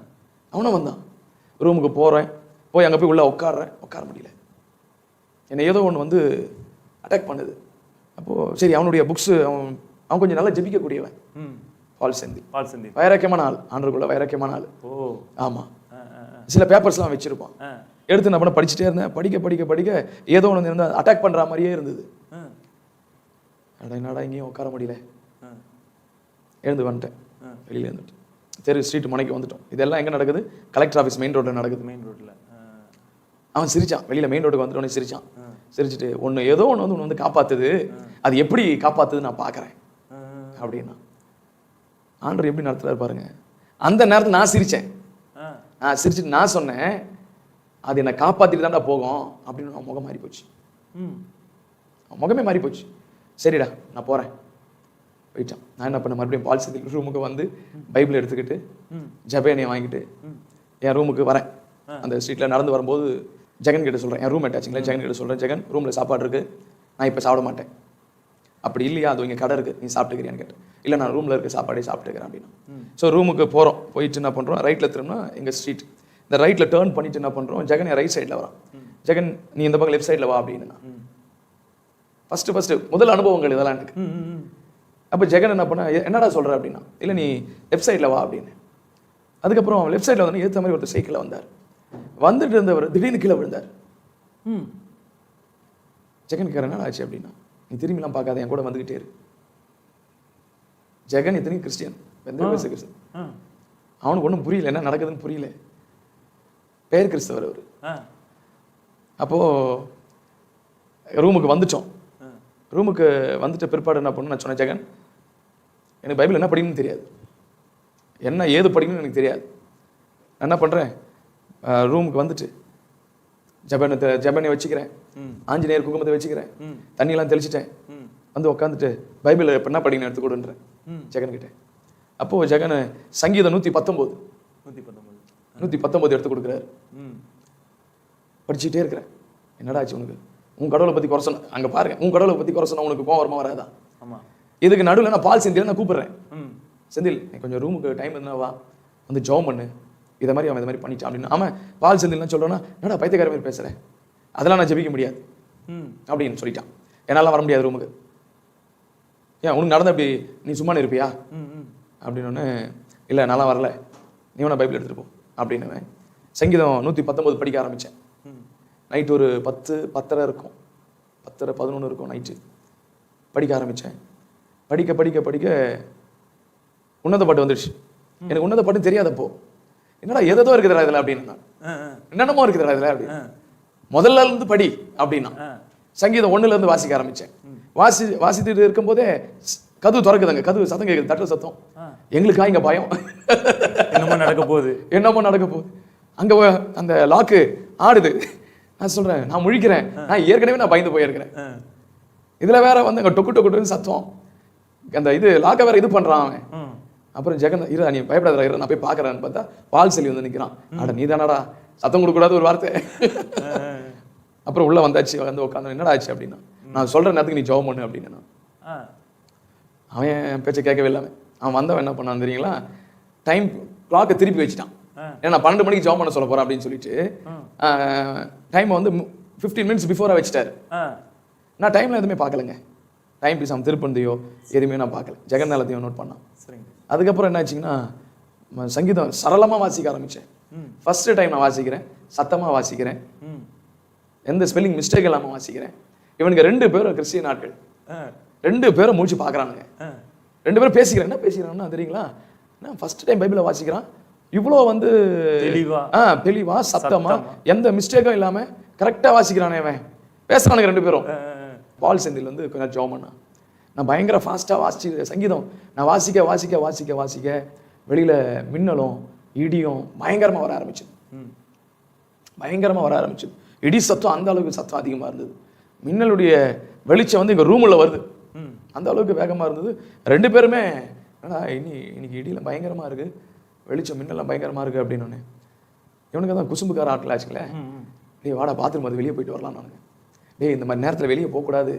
அவனும் வந்தான். ரூமுக்கு போறேன், போய் அங்கே போய் உள்ள உட்கார முடியல. என்னை ஏதோ ஒன்று வந்து அட்டாக் பண்ணுது. அப்போ சரி அவனுடைய புக்ஸ் அவன் கொஞ்சம் நல்லா ஜெபிக்கக்கூடியவன். பால் செந்தில் வைராக்கியமான ஆள், ஆண்டவருக்குள்ள வைராக்கியமான ஆள். ஆமா, சில பேப்பர்ஸ்லாம் வச்சிருப்பான். எடுத்து நான் பண்ண படிச்சுட்டே இருந்தேன். படிக்க ஏதோ ஒன்று இருந்தால் அட்டாக் பண்ற மாதிரியே இருந்தது. என்னடா இங்கேயும் உட்கார முடியல, எழுந்து வந்துட்டேன். வெளியில இருந்துட்டு தெரு ஸ்ட்ரீட் முனைக்கு வந்துட்டோம். இதெல்லாம் எங்க நடக்குது, கலெக்டர் ஆஃபீஸ் மெயின் ரோட்ல நடக்குது. மெயின் ரோட்ல அவன் சிரிச்சான். வெளியில மெயின் ரோடுக்கு வந்துட்டோன்னே சிரிச்சான். சிரிச்சுட்டு ஏதோ ஒன்று வந்து காப்பாத்துது, அது எப்படி காப்பாத்துது நான் பாக்குறேன் அப்படின்னா. ஆண்டவர் எப்படி நடத்துறாரு பாருங்க. அந்த நேரத்தில் நான் சிரிச்சேன். சிரிச்சுட்டு நான் சொன்னேன், அது என்னை காப்பாத்திட்டு தான்டா போகும் அப்படின்னு. அவன் முகம் மாறி போச்சு, முகமே மாறி போச்சு. சரிடா நான் போறேன் போயிட்டான். நான் என்ன பண்ண, மறுபடியும் பால் செந்தில் ரூமுக்கு வந்து பைபிள் எடுத்துக்கிட்டு ஜபேனியை வாங்கிட்டு என் ரூமுக்கு வரேன். அந்த ஸ்ட்ரீட்ல நடந்து வரும்போது ஜெகன் கிட்ட சொல்றேன், என் ரூம் ஆச்சுங்களா, ஜெகன் கிட்ட சொல்றேன், ஜெகன் ரூம்ல சாப்பாடு இருக்கு, நான் இப்போ சாப்பிட மாட்டேன். அப்படி இல்லையா, அது இங்கே கடை இருக்கு, நீ சாப்பிட்டுக்கிறியான்னு கேட்டேன். இல்லை நான் ரூம்ல இருக்க சாப்பாடே சாப்பிட்டுக்கிறேன் அப்படின்னா. ஸோ ரூமுக்கு போறோம். போயிட்டு என்ன பண்றோம், ரைட்ல திரும்பினா எங்க ஸ்ட்ரீட். இந்த ரைட்ல டேர்ன் பண்ணிட்டு என்ன பண்றோம், ஜெகன் என் ரைட் சைட்ல வரான். ஜெகன் நீ இந்த பக்கம் லெஃப்ட் சைட்ல வா அப்படின்னு. ஃபர்ஸ்ட் முதல் அனுபவங்கள் இதெல்லாம் எனக்கு. அப்போ ஜெகன் என்ன பண்ண, என்னடா சொல்ற அப்படின்னா, இல்லை நீ லெஃப்ட் சைட்ல வா அப்படின்னு. அதுக்கப்புறம் லெஃப்ட் சைட்ல வந்து ஏற்ற மாதிரி ஒருத்தர் சைக்கிளில் வந்தார். வந்துட்டு இருந்தவர் திடீர்னு கீழே விழுந்தார். ஜெகன் கேட்குற என்ன ஆச்சு அப்படின்னா, நீ திரும்பிலாம் பார்க்காத, என் கூட வந்துகிட்டே இரு. ஜெகன் இத்தனையும் கிறிஸ்டியன், கிறிஸ்டியன். அவனுக்கு ஒன்றும் புரியல, என்ன நடக்குதுன்னு புரியல. பேர் கிறிஸ்தவர் அவர். அப்போ ரூமுக்கு வந்துட்டோம். ரூமுக்கு வந்துட்டு பிற்பாடு என்ன பண்ணு, நான் சொன்னேன், ஜெகன் எனக்கு பைபிள் என்ன படிக்கணும்னு தெரியாது, என்ன ஏது படிக்கணும்னு எனக்கு தெரியாது. நான் என்ன பண்ணுறேன், ரூமுக்கு வந்துட்டு ஜபனை வச்சுக்கிறேன், ஆஞ்சநேயர் குங்குமத்தை வச்சுக்கிறேன், தண்ணியெல்லாம் தெளிச்சிட்டேன், வந்து உட்காந்துட்டு பைபிள் இப்போ என்ன படிக்கணும் எடுத்து கொடுன்றேன் ஜெகன் கிட்ட. அப்போது ஜெகன் சங்கீதம் 119 எடுத்து கொடுக்குறாரு. படிச்சுட்டே இருக்கிறேன். என்னடா ஆச்சு உனக்கு, உன் கடவுளை பற்றி குறை சொன்ன, அங்கே பாருங்க, உன் கடவுளை பற்றி குறை சொன்ன உனக்கு கோவம் வருமா வராதா? இதுக்கு நடுவில் நான் பால் செந்தில் நான் கூப்பிடுறேன். செந்தில் நீ கொஞ்சம் ரூமுக்கு டைம் இருந்தா வா, வந்து ஜோம் பண்ணு, இதை மாதிரி அவன் இதை மாதிரி பண்ணிட்டான் அப்படின்னு. ஆமாம் பால் செந்தில்லாம் சொல்கிறேன்னா, என்னடா பைத்தியக்கார மாதிரி பேசுகிறேன், அதெல்லாம் நான் ஜெபிக்க முடியாது அப்படின்னு சொல்லிட்டான். என்னால் வர முடியாது ரூமுக்கு. ஏன் உனக்கு நடந்த அப்படி நீ சும்மா இருப்பியா அப்படின்னு. இல்லை நல்லா வரல, நீ வேணா பைபிள் எடுத்துகிட்டு போ அப்படின்னு. சங்கீதம் 119 படிக்க ஆரம்பித்தேன். நைட்டு ஒரு 10:30 இருக்கும், 10:11 இருக்கும் நைட்டு. படிக்க ஆரம்பித்தேன். படிக்க உன்னத பாட்டு வந்துடுச்சு. எனக்கு உன்னத பாட்டு தெரியாதப்போ, என்னடா எதோ இருக்குதுடா இதில் அப்படின்னு, என்னென்னமோ இருக்குதுடா இதில் அப்படின்னு. முதல்ல இருந்து படி அப்படின்னா சங்கீதம் 1ல இருந்து வாசிக்க ஆரம்பித்தேன். வாசித்துட்டு இருக்கும்போதே கதவு திறக்குதுங்க, கதவு சத்தம் கேட்குது, தட்டுற சத்தம். எங்களுக்கா இங்கே பயம், என்னமோ நடக்க போகுது. அங்கே அந்த லாக்கு ஆடுது. நான் சொல்கிறேன், நான் முழிக்கிறேன், நான் ஏற்கனவே நான் பயந்து போயிருக்கிறேன். இதில் வேற வந்து அங்கே டொக்கு சத்தம், அந்த இது லாக்க வேற இது பண்ணுறான் அவன். அப்புறம் ஜெகன் இரு நீ பயப்படாத இரு, நான் போய் பார்க்குறேன்னு பார்த்தா பால் செல்வி வந்து நிற்கிறான். அட நீ தானடா சத்தம் கொடுக்கூடாது ஒரு வார்த்தை. அப்புறம் உள்ளே வந்தாச்சு, வந்து உட்காந்து என்னடா ஆச்சு அப்படின்னா, நான் சொல்கிற நேரத்துக்கு நீ ஜெபம் பண்ணு அப்படின்னு. அவன் என் பேச்சை கேட்கவே இல்லாமல் அவன் வந்தவன் என்ன பண்ணான்னு தெரியுங்களா, டைம் கிளாக்கை திருப்பி வச்சுட்டான். ஏன்னா 12 மணிக்கு ஜாப் பண்ண சொல்ல போகிறேன் அப்படின்னு சொல்லிட்டு டைமை வந்து 15 மினிட்ஸ் பிஃபோராக வச்சுட்டாரு. நான் டைமில் எதுவுமே பார்க்கலங்க. டைம் பீஸ் அவன் திருப்பந்தையோ எதுவுமே நான் பார்க்கல. ஜெகநாதத்தையும் நோட் பண்ணான். அதுக்கப்புறம் என்ன ஆச்சுங்கன்னா, சங்கீதம் சரளமாக வாசிக்க ஆரம்பித்தேன். ஃபஸ்ட்டு டைம் நான் வாசிக்கிறேன், சத்தமாக வாசிக்கிறேன், எந்த ஸ்பெல்லிங் மிஸ்டேக் இல்லாமல் வாசிக்கிறேன். இவனுக்கு 2 பேரும் கிறிஸ்டியன் ஆட்கள், 2 பேரும் முடிச்சு பார்க்குறானுங்க. 2 பேரும் பேசிக்கிறேன். என்ன பேசிக்கிறான்னா தெரியுங்களா, நான் ஃபஸ்ட் டைம் பைபிளை வாசிக்கிறான், இவ்வளோ வந்து தெளிவா சத்தமா எந்த மிஸ்டேக்கும் இல்லாமல் கரெக்டாக வாசிக்கிறானே அவன். பேசுகிறானுங்க 2 பேரும். பால் செந்தில் வந்து கொஞ்சம் ஜாப் பண்ணா. நான் பயங்கர ஃபாஸ்ட்டாக வாசிச்சு சங்கீதம் நான் வாசிக்க வாசிக்க வாசிக்க வாசிக்க வெளியில் மின்னலும் இடியும் பயங்கரமாக வர ஆரம்பிச்சு. பயங்கரமாக வர ஆரம்பிச்சு. இடி சத்தம் அந்த அளவுக்கு சத்தம் அதிகமாக இருந்தது. மின்னலுடைய வெளிச்சம் வந்து எங்கள் ரூமில் வருது. அந்த அளவுக்கு வேகமாக இருந்தது. 2 பேருமே என்னடா இன்னைக்கு இடியில் பயங்கரமாக இருக்குது, வெளிச்சம் மின்னலாம் பயங்கரமாக இருக்குது அப்படின்னு. இவனுக்கு தான் குசும்புக்கார ஆட்கள் ஆச்சுங்களே. டேய் வாடா பாத்ரூம் அது வெளியே போயிட்டு வரலாம். நானுங்க டேய் இந்த மாதிரி நேரத்தில் வெளியே போகக்கூடாது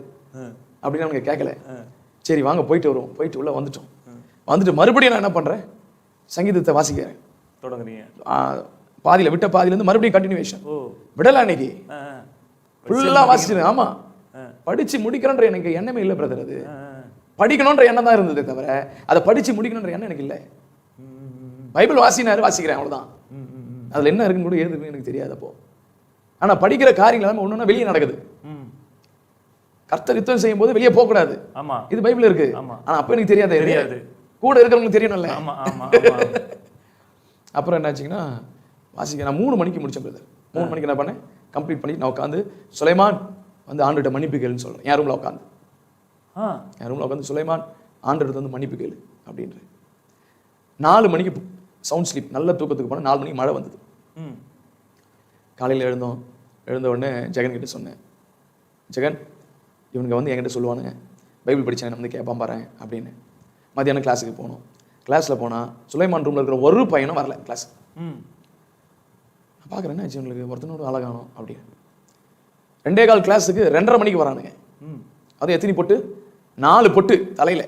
அப்படின்னு அவனுக்கு கேட்கல. சரி வாங்க போயிட்டு வருவோம். போயிட்டு உள்ளே வந்துட்டோம். வந்துட்டு மறுபடியும் நான் என்ன பண்ணுறேன், சங்கீதத்தை வாசிக்கிறேன். தொடங்குறீங்க. பாதியில் விட்ட பாதியிலேருந்து மறுபடியும் கண்டினியூவேஷன். விடலை அன்னைக்கு ஃபுல்லாக வாசிச்சிருந்தேன். ஆமாம், படித்து முடிக்கிறன்ற எனக்கு எண்ணமே இல்லை பிரதர். அது படிக்கணுன்ற எண்ணம் தான் இருந்ததே தவிர அதை படித்து முடிக்கணுன்ற எண்ணம் எனக்கு இல்லை. பைபிள் வாசிக்கிறேன் அவ்வளோதான். அதில் என்ன இருக்குன்னு கூட எழுதுன்னு எனக்கு தெரியாது அப்போ. ஆனால் படிக்கிற காரியங்கள் எல்லாமே ஒன்று வெளியே நடக்குது. கர்த்தர் யுத்தம் செய்யும் போது வெளியே போகக்கூடாது. இது பைபிள் இருக்கு. ஆனால் அப்போ எனக்கு தெரியாது. கூட இருக்கிறவங்களுக்கு தெரியணும்ல. அப்புறம் என்ன ஆச்சுங்கன்னா வாசிக்க நான் 3 மணிக்கு முடிச்சேன் பிரதர். 3 மணிக்கு என்ன பண்ணேன், கம்ப்ளீட் பண்ணி நான் உட்காந்து சுலைமான் வந்து ஆண்டுகிட்ட மன்னிப்பு கேளுன்னு சொல்கிறேன். என் ரூமில் உட்காந்து சுலைமான் ஆண்டுகிட்ட வந்து மன்னிப்பு கேளு அப்படின்ற. 4 மணிக்கு சவுண்ட் ஸ்லீப், நல்ல தூக்கத்துக்கு போனால் 4 மணிக்கு மழை வந்தது. காலையில் எழுந்த உடனே ஜெகன் கிட்ட சொன்னேன், ஜெகன் இவனுங்க வந்து என்கிட்ட சொல்லுவானுங்க பைபிள் படித்தேன் நான் வந்து கேட்பான் பாறேன் அப்படின்னு. மத்தியானம் கிளாஸுக்கு போனோம். கிளாஸில் போனால் சுலைமான் ரூமில் இருக்கிற ஒரு பையனும் வரல கிளாஸ். நான் பார்க்குறேன் என்ன இவங்களுக்கு ஒருத்தனோட அழகானோம் அப்படின்னு. 2:15 கிளாஸுக்கு 2:30 மணிக்கு வரானுங்க. அது எத்தனை பொட்டு, 4 பொட்டு தலையில்,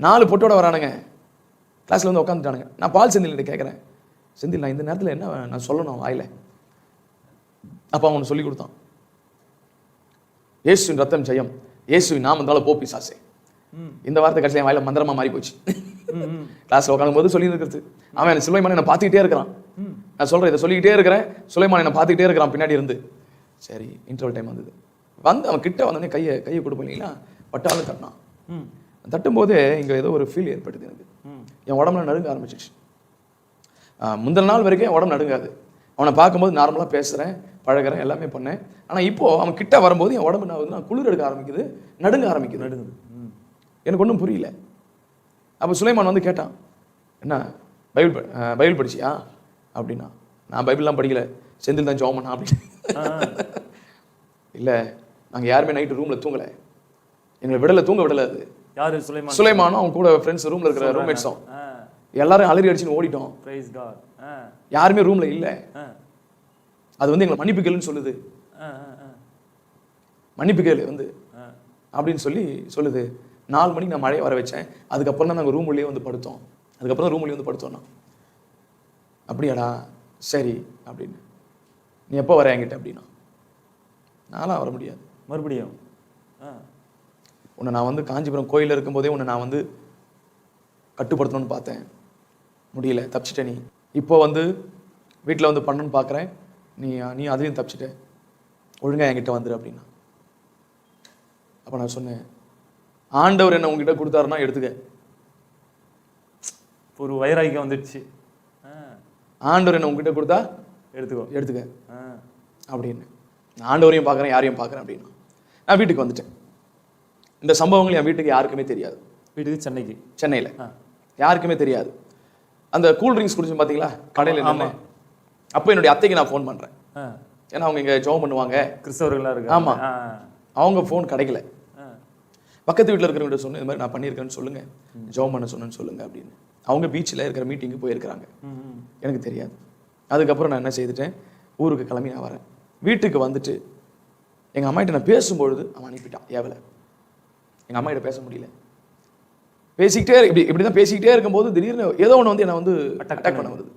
4 பொட்டோட வரானுங்க. கிளாஸில் வந்து உட்காந்துட்டானுங்க. நான் பால் செந்தில்கிட்ட கேட்குறேன், செந்தில் நான் இந்த நேரத்தில் என்ன நான் சொல்லணும் வாயில். அப்போ அவனுக்கு சொல்லி கொடுத்தான், இயேசுவின் ரத்தம் ஜெயம், இயேசுவின் நாமத்தால போ பிசாசே. இந்த வார்த்தை கடைசியில் என் வாயில மந்திரமா மாறி போச்சு. கிளாஸ்ல உட்காரும் போது சொல்லி இருக்கிறது. அவன் சுலைமான் என்ன பார்த்துக்கிட்டே இருக்கிறான். நான் சொல்றேன் இதை சொல்லிக்கிட்டே இருக்கிறேன். சுலைமான் என்ன பார்த்துக்கிட்டே இருக்கிறான் பின்னாடி இருந்து. சரி இன்டர்வல் டைம் வந்தது. வந்து அவன் கிட்ட வந்தோடனே கையை கொடுப்போம் இல்லைங்களா, பட்டாலும் தட்டினான். தட்டும்போதே இங்கே ஏதோ ஒரு ஃபீல் ஏற்பட்டது எனக்கு. என் உடம்புல நடுங்க ஆரம்பிச்சிச்சு. முந்தின நாள் வரைக்கும் என் உடம்பு நடுங்காது. அவனை பார்க்கும்போது நார்மலாக பேசுகிறேன், பழகிறேன், எல்லாமே பண்ணேன். ஆனால் இப்போது அவன் கிட்ட வரும்போது என் உடம்பு நான் குளிர் எடுக்க ஆரம்பிக்குது, நடுங்க ஆரம்பிக்குது. எனக்கு ஒன்றும் புரியல. அப்போ சுலைமான் வந்து கேட்டான், என்ன பைபிள் படிச்சியா அப்படின்னா. நான் பைபிள்லாம் படிக்கல, செந்தில் தான் ஜெபம் பண்ணா அப்படின்னு. இல்லை நாங்கள் யாருமே நைட்டு ரூமில் தூங்கலை, எங்களை தூங்க விடலை. அது யாரு? சுலைமானும் அவன் கூட ஃப்ரெண்ட்ஸ் ரூமில் இருக்கிற ரூம்மேட்ஸும் எல்லாரும் அலறி அடிச்சுன்னு ஓடிட்டோம். யாருமே ரூம்ல இல்லை. அது வந்து எங்களை மன்னிப்பு கேளுன்னு சொல்லுது. மன்னிப்பு கேளு வந்து அப்படின்னு சொல்லுது. 4 மணிக்கு நான் மழையை வர வச்சேன். அதுக்கப்புறம் தான் நாங்கள் ரூம்லேயே வந்து படுத்தோம். அப்படியாடா சரி அப்படின்னு. நீ எப்போ வர என்கிட்ட அப்படின்னா. நான்லாம் வர முடியாது. மறுபடியும் உன்னை நான் வந்து காஞ்சிபுரம் கோயிலில் இருக்கும்போதே உன்னை நான் வந்து கட்டுப்படுத்தணும்னு பார்த்தேன், முடியல, தப்பிச்சிட்ட. நீ இப்போ வந்து வீட்டில் வந்து பண்ணணும்னு பார்க்குறேன், நீ அதையும் தப்பிச்சிட்ட, ஒழுங்காக என்கிட்ட வந்துடு அப்படின்னா. அப்போ நான் சொன்னேன், ஆண்டவர் என்ன உங்ககிட்ட கொடுத்தாருன்னா எடுத்துக்க. ஒரு வைராகியம் வந்துடுச்சு. ஆண்டவர் என்ன உங்ககிட்ட கொடுத்தா எடுத்துக்க அப்படின்னு. நான் ஆண்டவரையும் பார்க்குறேன், யாரையும் பார்க்குறேன் அப்படின்னா. நான் வீட்டுக்கு வந்துட்டேன். இந்த சம்பவங்கள் என் வீட்டுக்கு யாருக்குமே தெரியாது. வீட்டுக்கு சென்னையில் யாருக்குமே தெரியாது. அந்த கூல் ட்ரிங்க்ஸ் குடிச்சு பார்த்தீங்களா கடையில் என்ன, அப்போ என்னுடைய அத்தைக்கு நான் ஃபோன் பண்ணுறேன். ஏன்னா அவங்க இங்கே ஜெபம் பண்ணுவாங்க, கிறிஸ்தவர்களாக இருக்கு. ஆமாம், அவங்க ஃபோன் கிடைக்கல. பக்கத்து வீட்டில் இருக்கிறவங்க சொன்னேன், இது மாதிரி நான் பண்ணியிருக்கேன்னு சொல்லுங்கள், ஜெபம் பண்ண சொன்னேன்னு சொல்லுங்கள் அப்படின்னு. அவங்க பீச்சில் இருக்கிற மீட்டிங்கு போயிருக்கிறாங்க, எனக்கு தெரியாது. அதுக்கப்புறம் நான் என்ன செய்துட்டேன், ஊருக்கு கிளம்பி நான் வரேன். வீட்டுக்கு வந்துட்டு எங்கள் அம்மாகிட்ட நான் பேசும்பொழுது அவன் அனுப்பிட்டான் ஏவலை. எங்கள் அம்மா கிட்ட பேச முடியல. பேசிக்கிட்டே இப்படி தான் பேசிக்கிட்டே இருக்கும்போது திடீர்னு ஏதோ ஒன்று வந்து என்னை வந்து அட்டாக் பண்ண வருது.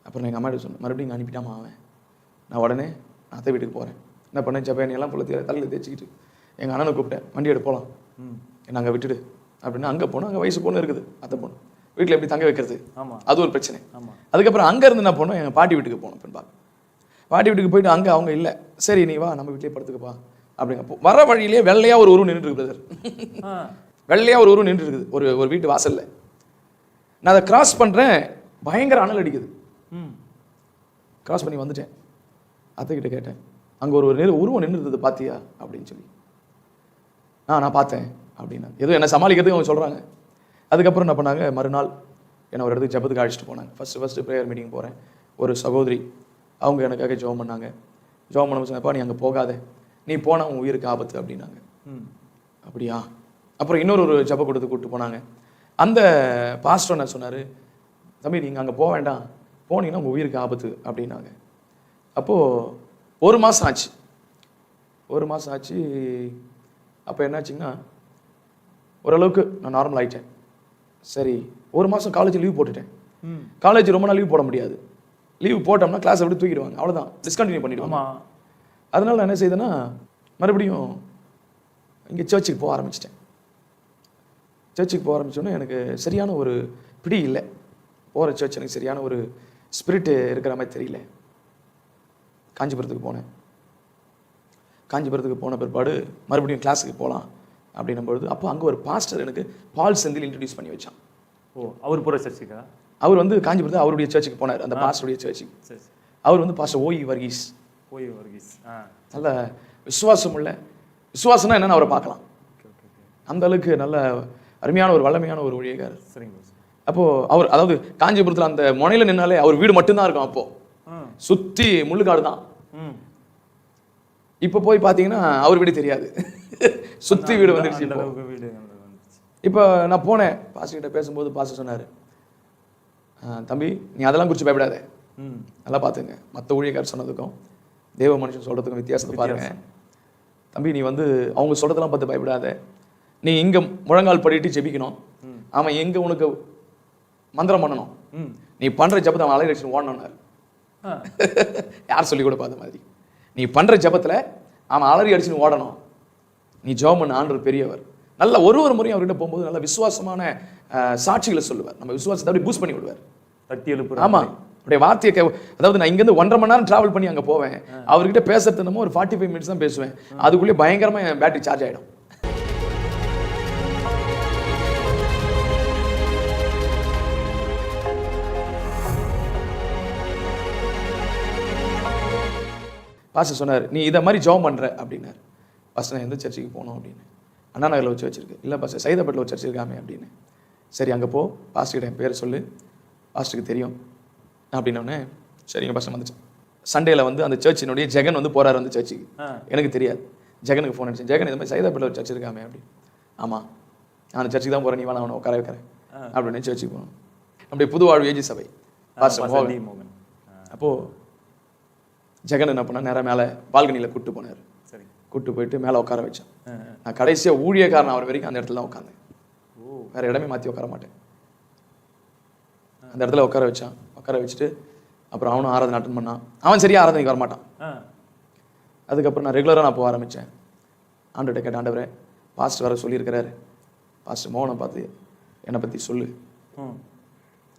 அப்புறம் நான் எங்கள் அம்மா கிட்ட சொன்னேன், மறுபடியும் இங்கே அனுப்பிட்டாமா அவன். நான் உடனே நான் அத்தை வீட்டுக்கு போகிறேன். என்ன பண்ணேன், ஜப்பானியெல்லாம் தலையில் தேய்ச்சிக்கிட்டு எங்கள் அண்ணனை கூப்பிட்டேன், வண்டி எடுத்து போகலாம், என்னை அங்கே விட்டுடு அப்படின்னு. அங்கே போனோம், அங்கே வயசு பொண்ணு இருக்குது, அத்தை பொண்ணு, வீட்டில் எப்படி தங்க வைக்கிறது, அது ஒரு பிரச்சனை. அதுக்கப்புறம் அங்கேருந்து என்ன போனோம், எங்கள் பாட்டி வீட்டுக்கு போனோம். பெண் பார்க்க பாட்டி வீட்டுக்கு போயிட்டு அங்கே அவங்க இல்லை, சரி நீ வா நம்ம வீட்டிலே படுத்துக்கப்பா அப்படிங்க. வர வழியிலே வெள்ளையாக ஒரு உருவம் நின்றுட்டு இருக்குது பிரதர். வெள்ளையாக ஒரு உருவம் நின்று இருக்குது ஒரு வீட்டு வாசல்ல. நான் அதை கிராஸ் பண்ணுறேன், பயங்கர அனல் அடிக்குது. கிராஸ் பண்ணி வந்துட்டேன். அத்தைக்கிட்ட கேட்டேன், அங்கே ஒரு உருவம் நின்று இருந்தது பார்த்தியா அப்படின்னு சொல்லி. நான் பார்த்தேன் அப்படின்னா ஏதோ என்னை சமாளிக்கிறதுக்கு அவங்க சொல்கிறாங்க. அதுக்கப்புறம் என்ன பண்ணாங்க, மறுநாள் என்னை ஒரு இடத்துக்கு ஜெபத்துக்கு அழைச்சிட்டு போனாங்க. ஃபஸ்ட்டு ப்ரேயர் மீட்டிங் போகிறேன். ஒரு சகோதரி அவங்க எனக்காக ஜெபம் பண்ணாங்க. ஜெபம் பண்ண சொன்னப்பா நீ அங்கே போகாத, நீ போனால் உன் உயிருக்கு ஆபத்து அப்படின்னாங்க. அப்படியா? அப்புறம் இன்னொரு ஜெப கொடுத்து கூப்பிட்டு போனாங்க. அந்த பாஸ்டர் என்ன சொன்னார், தம்பி நீங்கள் அங்கே போக வேண்டாம், போனீங்கன்னா உங்கள் உயிருக்கு ஆபத்து அப்படின்னாங்க. அப்போது ஒரு மாதம் ஆச்சு. அப்போ என்னாச்சுங்கன்னா ஓரளவுக்கு நான் நார்மல் ஆகிட்டேன். சரி, ஒரு மாதம் காலேஜ் லீவ் போட்டுட்டேன். காலேஜ் ரொம்ப நாள் லீவ் போட முடியாது. லீவ் போட்டோம்னா கிளாஸ் எப்படி தூக்கிடுவாங்க, அவ்வளோதான், டிஸ்கண்டினியூ பண்ணிடுவாங்க. அதனால் நான் என்ன செய்தேன்னா மறுபடியும் இங்கே சர்ச்சுக்கு போக ஆரம்பிச்சிட்டேன். சர்ச்சுக்கு போக ஆரம்பித்தோன்னே எனக்கு சரியான ஒரு பிடி இல்லை. போகிற சர்ச் எனக்கு சரியான ஒரு ஸ்பிரிட்டு இருக்கிற மாதிரி தெரியல. காஞ்சிபுரத்துக்கு போனேன். காஞ்சிபுரத்துக்கு போன பிற்பாடு மறுபடியும் கிளாஸுக்கு போகலாம் அப்படின்னும்பொழுது அப்போ அங்கே ஒரு பாஸ்டர் எனக்கு பால் செந்தில் இன்ட்ரடியூஸ் பண்ணி வச்சான். அவர் போகிற சர்ச்சுக்கா? அவர் வந்து காஞ்சிபுரத்தில் அவருடைய சர்ச்சுக்கு போனார், அந்த பாஸ்டருடைய சர்ச்சுக்கு. அவர் வந்து பாஸ்டர் ஓய் வர்கீஸ். நல்ல விசுவாசம்னா என்னன்னு அவரை பார்க்கலாம். அந்த அளவுக்கு நல்ல அருமையான ஒரு வல்லமையான ஒரு ஊழியக்காரர். சரிங்க. அப்போது அவர் அதாவது காஞ்சிபுரத்தில் அந்த முனையில் நின்னாலே அவர் வீடு மட்டும்தான் இருக்கும். அப்போது சுற்றி முள்ளுக்காடு தான். இப்போ போய் பார்த்தீங்கன்னா அவர் வீடு தெரியாது, சுற்றி வீடு வந்துடுச்சு. இப்போ நான் போனேன் பாஸ்டர்கிட்ட பேசும்போது பாஸ்டர் சொன்னார், தம்பி நீ அதெல்லாம் குறித்து பயப்படாத, நல்லா பார்த்துங்க, மற்ற ஊழியக்காரர் சொன்னதுக்கும் தேவ மனுஷன் சொல்கிறதுக்கும் வித்தியாசத்தை பாருங்க. தம்பி நீ வந்து அவங்க சொல்கிறதெல்லாம் பார்த்து பயப்படாத, நீ இங்கே முழங்கால் படிட்டு ஜெபிக்கணும், அவன் எங்கே உனக்கு மந்திரம் பண்ணணும், நீ பண்ணுற ஜபத்தை அவன் அலைரேஷன் ஓடணும்னாரு. யார் சொல்லி கூட பார்த்த மாதிரி, நீ பண்ணுற ஜபத்தில் அவன் அலறி அடிச்சுன்னு ஓடணும், நீ ஜெபம் பண்ண, ஆண்டவர் பெரியவர். நல்ல ஒரு முறையும் அவர்கிட்ட போகும்போது நல்ல விசுவாசமான சாட்சிகளை சொல்லுவார், நம்ம விசுவாசத்தை அப்படி பூஸ்ட் பண்ணி விடுவார், தட்டி எழுப்பு. ஆமாம், அப்படியே வார்த்தையை அதாவது நான் இங்கேருந்து 1.5 மணி நேரம் ட்ராவல் பண்ணி அங்கே போவேன், அவர்கிட்ட பேசுறது என்னமோ ஒரு 45 மினிட்ஸ் தான் பேசுவேன், அதுக்குள்ளேயே பயங்கரமாக என் பேட்டரி சார்ஜ் ஆகிடும். பாஸ்டர் சொன்னார், நீ இதை மாதிரி ஜெபம் பண்ணுற அப்படின்னாரு. பாஸ்டர் நான் எந்த சர்ச்சுக்கு போகணும் அப்படின்னு. அண்ணா நகரில் வச்சு வச்சிருக்கு. இல்லை பாஸ்டர் சைதாப்பேட்டில் ஒரு சர்ச் இருக்காமே அப்படின்னு. சரி அங்கே போ, பாஸ்டர்கிட்ட என் பேரை சொல்லு, பாஸ்டருக்கு தெரியும் அப்படின்னோடனே சரிங்க பாஸ்டர் வந்துச்சு. சண்டேல வந்து அந்த சர்ச்சினுடைய ஜெகன் வந்து போகிறாரு அந்த சர்ச்சுக்கு. எனக்கு தெரியாது. ஜெகனுக்கு ஃபோன் அடிச்சேன், ஜெகன் இந்த மாதிரி சைதாப்பேட்டில் ஒரு சர்ச் இருக்காமே அப்படின்னு. ஆமாம் நான் அந்த சர்ச்சுக்கு தான் போகிறேன், நீ வேணா அவனை உட்கார வைக்கிறேன் அப்படின்னு சர்ச்சுக்கு போகணும். அப்படியே புதுவாழ்வு ஏஜி சபை பாஸ்டர் மோகன். அப்போது ஜெகன் என்ன பண்ணா, நேராக மேலே பால்கனியில் கூப்பிட்டு போனார். சரி, கூப்பிட்டு போயிட்டு மேலே உட்கார வச்சேன். நான் கடைசியாக ஊழியக்காரன் அவர் வரைக்கும் அந்த இடத்துல தான் உட்காந்தேன். வேறு இடமே மாற்றி உட்கார மாட்டேன். அந்த இடத்துல உட்கார வச்சான். உட்கார வச்சுட்டு அப்புறம் அவனும் ஆராதனை அட்டன் பண்ணான். அவன் சரியாக ஆராதனைக்கு வரமாட்டான். அதுக்கப்புறம் நான் ரெகுலராக நான் போக ஆரம்பித்தேன். ஆண்டவர்கிட்ட கேட்டேன், ஆண்டவரே பாஸ்டர் வர சொல்லியிருக்கிறாரு, பாஸ்டர் மோகனை பார்த்து என்னை பற்றி சொல்லு,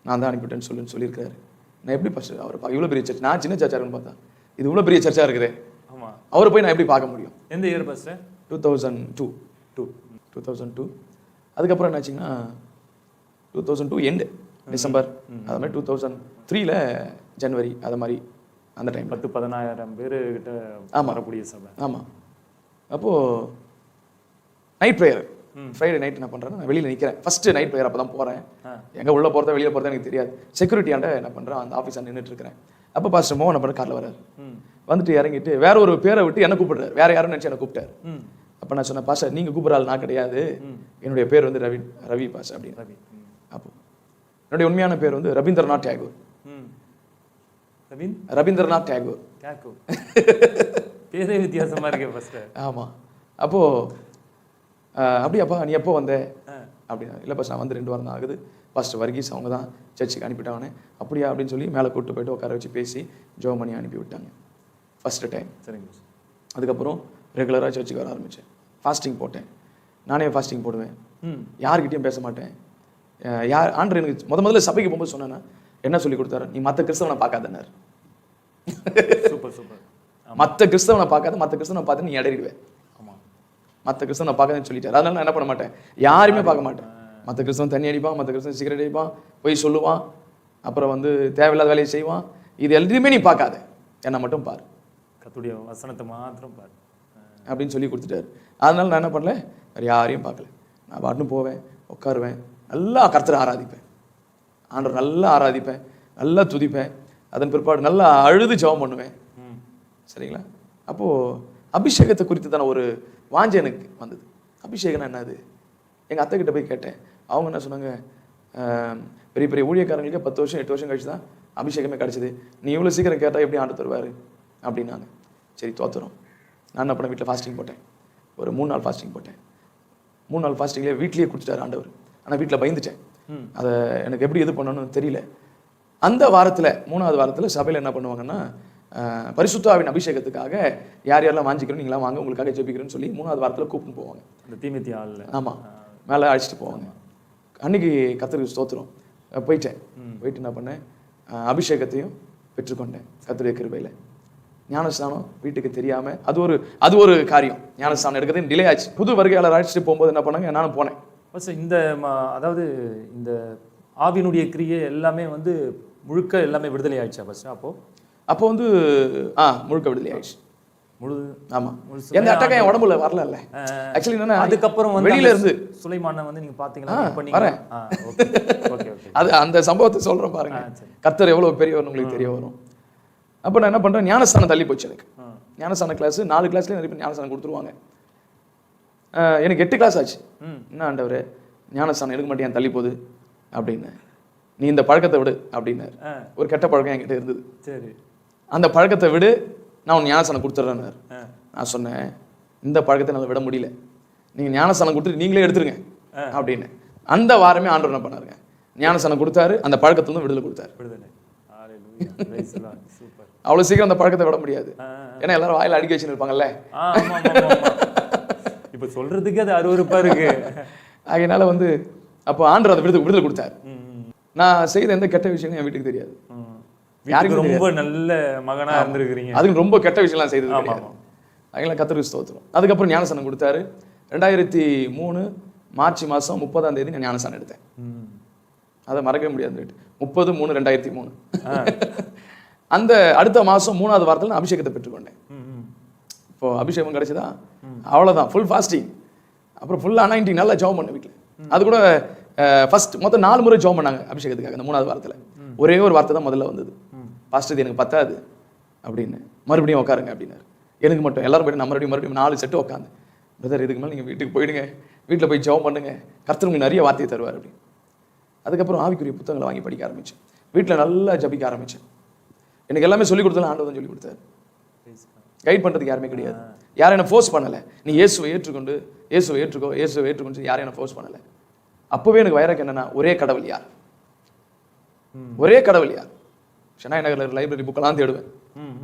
நான் தான் அனுப்பிவிட்டேன்னு சொல்லியிருக்கிறாரு. நான் எப்படி பாஸ்டர் அவர் இவ்வளோ பெரிய சர்ச், நான் சின்ன சர்ச்சாக இருக்குன்னு பார்த்தா இது இவ்வளோ பெரிய சர்ச்சாக இருக்குது, ஆமாம் அவரை போய் நான் எப்படி பார்க்க முடியும்? எந்த இயர் பாஸ்டர்? 2002. அதுக்கப்புறம் என்னாச்சுங்கன்னா 2002 எண்டு டிசம்பர், அது மாதிரி 2003 ஜனவரி, அது மாதிரி அந்த டைம் 10,000-15,000 பேர்கிட்ட வரக்கூடிய சபை. ஆமாம். அப்போது நைட் ப்ரேயர், ஃப்ரைடே நைட் என்ன பண்ணுறேன்னா நான் வெளியில் நிற்கிறேன். ஃபஸ்ட்டு நைட் ப்ரேயர் அப்போ தான் போகிறேன். எங்கே உள்ளே போகிறதா வெளியே போகிறதா எனக்கு தெரியாது. செக்யூரிட்டியாண்ட என்ன பண்ணுறேன், அந்த ஆஃபீஸாக நின்றுட்டு இருக்கிறேன். அப்போ பாஸ்டர் மோகன் பண்ண காரில் வர்றாரு. வந்துட்டு இறங்கிட்டு வேற ஒரு பேரை விட்டு என்ன கூப்பிடுறாரு, வேற யாரும் நினச்சி என்ன கூப்பிட்டாரு. அப்போ நான் சொன்னேன், பாஸ்டர் நீங்கள் கூப்பிட்றாள் நான் கிடையாது, என்னுடைய பேர் வந்து ரவி பாஸ்டர் அப்படின்னு. ரவி. அப்போ என்னுடைய உண்மையான பேர் வந்து ரவீந்திரநாத் டேகூர். ரவீந்திரநாத் டேகூர். பேரே வித்தியாசமாக இருக்கு பாஸ்டர். ஆமாம். அப்போது அப்படியாப்பா நீ எப்போ வந்த அப்படின்னா, இல்லை பாஸ்டர் நான் வந்து 2 வாரம் தான் ஆகுது, பாஸ்டர் வர்கீஸ் அவங்க தான் சர்ச்சுக்கு அனுப்பிட்டாங்கன்னு. அப்படியா அப்படின்னு சொல்லி மேலே கூப்பிட்டு போயிட்டு உட்கார வச்சு பேசி ஜெபம் பண்ணி அனுப்பி விட்டாங்க ஃபஸ்ட்டு டைம். சரிங்க. அதுக்கப்புறம் ரெகுலராக சர்ச்சுக்கு வர ஆரம்பித்தேன். ஃபாஸ்டிங் போட்டேன். நானே ஃபாஸ்டிங் போடுவேன், யார்கிட்டையும் பேச மாட்டேன். ஆண்டவர் எனக்கு முதல்ல சபைக்கு போகும்போது சொன்னேன்னா என்ன சொல்லி கொடுத்தாரு, நீ மற்ற கிறிஸ்தவனை பார்க்காதன்னாரு. Super super. மற்ற கிறிஸ்தவனை பார்க்காத, மற்ற கிறிஸ்தவனை பார்த்து நீ இடறிடுவேன். ஆமாம், மற்ற கிறிஸ்தவனை பார்க்காதுன்னு சொல்லிட்டாரு. அதனால நான் என்ன பண்ண மாட்டேன், யாருமே பார்க்க மாட்டேன். மற்ற கிறிஸ்தவன் தண்ணி அடிப்பான், மற்ற கிறிஸ்தவன் சிகரெட் அடிப்பான், போய் சொல்லுவான், அப்புறம் வந்து தேவையில்லாத வேலையை செய்வான். இது எதுவுமே நீ பார்க்காத, என்னை மட்டும் பாரு, கர்த்தருடைய வசனத்தை மாத்திரம் பாரு அப்படின்னு சொல்லி கொடுத்துட்டாரு. அதனால நான் என்ன பண்ணல, வேறு யாரையும் பார்க்கல. நான் பாட்டுன்னு போவேன், உட்காருவேன், நல்லா கர்த்தரை ஆராதிப்பேன், ஆண்டவர் நல்லா ஆராதிப்பேன், நல்லா துதிப்பேன். அதன் பிற்பாடு நல்லா அழுது ஜெபம் பண்ணுவேன். சரிங்களா? அப்போது அபிஷேகத்தை குறித்து தானே ஒரு வாஞ்சை எனக்கு வந்தது. அபிஷேகம்னா என்னது? எங்கள் அத்தை கிட்ட போய் கேட்டேன். அவங்க என்ன சொன்னாங்க, பெரிய பெரிய ஊழியக்காரங்களுக்கு 10 வருஷம் 8 வருஷம் கழிச்சு தான் அபிஷேகமே கிடச்சிது, நீ இவ்வளோ சீக்கிரம் கேட்டால் எப்படி ஆண்டு தருவார் அப்படின்னாங்க. சரி தோத்துறோம். நான் என்ன பண்ணேன், வீட்டில் ஃபாஸ்டிங் போட்டேன். ஒரு 3 நாள் ஃபாஸ்டிங் போட்டேன். 3 நாள் ஃபாஸ்டிங்லேயே வீட்லேயே கொடுத்துட்டாரு ஆண்டவர். ஆனால் வீட்டில் பயந்துட்டேன். அதை எனக்கு எப்படி இது பண்ணணும்னு தெரியல. அந்த வாரத்தில் 3ஆவது வாரத்தில் சபையில் என்ன பண்ணுவாங்கன்னா, பரிசுத்த ஆவியின் அபிஷேகத்துக்காக யார் யாரெல்லாம் வாஞ்சிக்கிறோம் நீங்களாம் வாங்க, உங்களுக்காக ஜெபிக்கிறேன்னு சொல்லி 3ஆவது வாரத்தில் கூப்பிட்டு போவாங்க. அந்த தீமித்தி ஆளில். ஆமாம், மேலே அழைச்சிட்டு போவாங்க. அன்றைக்கி கர்த்தருக்கு ஸ்தோத்திரம் போயிட்டேன். போயிட்டு என்ன பண்ணேன், அபிஷேகத்தையும் பெற்றுக்கொண்டேன் கர்த்தருடைய கிருபையில். ஞானஸ்தானம் வீட்டுக்கு தெரியாமல் அது ஒரு காரியம். ஞானஸ்தானம் எடுக்கிறது டிலே ஆச்சு. புது வருகையாளர் அழைச்சிட்டு போகும்போது என்ன பண்ணாங்க, நானும் போனேன். இந்த அதாவது இந்த ஆவியினுடைய கிரியை எல்லாமே வந்து முழுக்க எல்லாமே விடுதலை ஆயிடுச்சா ஃபர்ஸ்ட்? அப்போ வந்து முழுக்க விடுதலை ஆயிடுச்சு. முழு ஆமா, எந்த அட்டாக்கம் என் உடம்புல வரல. ஆக்சுவலி என்னன்னா, அதுக்கப்புறம் வந்து வெளியில இருந்து சுலைமானை வந்து நீங்க பாத்தீங்களா? வரேன். அது அந்த சம்பவத்தை சொல்றேன் பாருங்க. கர்த்தர் எவ்வளவு பெரியவர் உங்களுக்கு தெரிய வரும். அப்போ நான் என்ன பண்றேன், ஞானஸ்தானம் தள்ளி போச்சு எனக்கு. ஞானஸ்தான கிளாஸ் 4 கிளாஸ்லேயே நிறைய பேர் ஞானஸ்தானம் கொடுத்துருவாங்க. எனக்கு 8 கிளாஸ் ஆச்சு. என்ன ஆண்டவர், ஞானஸ்தானம் எடுக்க மாட்டேன் தள்ளி போகுது அப்படின்னு. நீ இந்த பழக்கத்தை விடு அப்படின்னாரு. ஒரு கெட்ட பழக்கம் என்கிட்ட இருந்தது. சரி, அந்த பழக்கத்தை விடு, நான் உன் ஞானஸ்தானம் கொடுத்துட்றேன்னாரு. நான் சொன்னேன், இந்த பழக்கத்தை என்னால் விட முடியல, நீங்கள் ஞானஸ்தானம் கொடுத்துட்டு நீங்களே எடுத்துருங்க அப்படின்னு. அந்த வாரமே ஆண்டவர் என்ன பண்ணாருங்க, ஞானஸ்தானம் கொடுத்தாரு, அந்த பழக்கத்துலேருந்து விடுதலை கொடுத்தாரு. அவ்வளோ சீக்கிரம் அந்த பழக்கத்தை விட முடியாது. ஏன்னா எல்லாரும் வாயில அடிக்க வச்சுன்னு இருப்பாங்கல்ல. இப்போ சொல்றதுக்கு அது அருவருப்பா இருக்கு. அதனால வந்து அப்போ ஆண்டவர் அதை விடுதலை கொடுத்தாரு. நான் செய்த எந்த கெட்ட விஷயமும் என் வீட்டுக்கு தெரியாது. யாருக்கு ரொம்ப நல்ல மகனா இருந்திருக்கிறீங்க. அதுக்கு ரொம்ப கெட்ட விஷயம்லாம் செய்தது கிடையாது. அதெல்லாம் கர்த்தருக்கு ஸ்தோத்திரம். அதுக்கப்புறம் ஞானஸ்தானம் கொடுத்தாரு. 2003 மார்ச் மாதம் 30ஆம் தேதி நான் ஞானஸ்தானம் எடுத்தேன். அதை மறக்கவே முடியாது. 30/3/2003. அந்த அடுத்த மாதம் 3ஆவது வாரத்தில் நான் அபிஷேகத்தை பெற்றுக்கொண்டேன். இப்போ அபிஷேகம் கிடைச்சதா, அவ்வளோதான், ஃபுல் ஃபாஸ்டிங். அப்புறம் ஃபுல் அனாயிண்டிங் நல்லா ஜெபம் பண்ண வீட்டில். அது கூட ஃபர்ஸ்ட் மொத்தம் 4 முறை ஜெபம் பண்ணாங்க அபிஷேகத்துக்காக. அந்த 3ஆவது வாரத்தில் ஒரே ஒரு வார்த்தை தான் முதல்ல வந்தது, பாஸ்டர் இது எனக்கு பத்தாது அப்படின்னு, மறுபடியும் உட்காருங்க அப்படின்னாரு. எனக்கு மட்டும் எல்லாரும் போய்ட்டு நான் மறுபடியும் 4 செட்டு உட்காந்து, பிரதர் இதுக்கு மேலே நீங்கள் வீட்டுக்கு போயிடுங்க, வீட்டில் போய் ஜெபம் பண்ணுங்க, கர்த்தர் உங்களுக்கு நிறைய வார்த்தையை தருவார் அப்படின்னு. அதுக்கப்புறம் ஆவிக்குரிய புத்தகங்களை வாங்கி படிக்க ஆரம்பித்தேன். வீட்டில் நல்லா ஜபிக்க ஆரம்பித்தேன். எனக்கு எல்லாமே சொல்லிக் கொடுத்தாலும் ஆண்டவர் தான் சொல்லிக் கொடுத்தாரு. கைட் பண்ணுறதுக்கு யாருமே கிடையாது. யாரும் என்ன ஃபோர்ஸ் பண்ணலை, நீ இயேசுவை ஏற்றுக்கொண்டு இயேசுவை ஏற்றுக்கொண்டு யாரும் என்ன ஃபோர்ஸ் பண்ணலை. அப்போவே எனக்கு வைரக்கு என்னன்னா, ஒரே கடவுள் யார், ஒரே கடவுள் யார். சென்னை நகரில் லைப்ரரி புக்கெல்லாம் தேடுவேன்,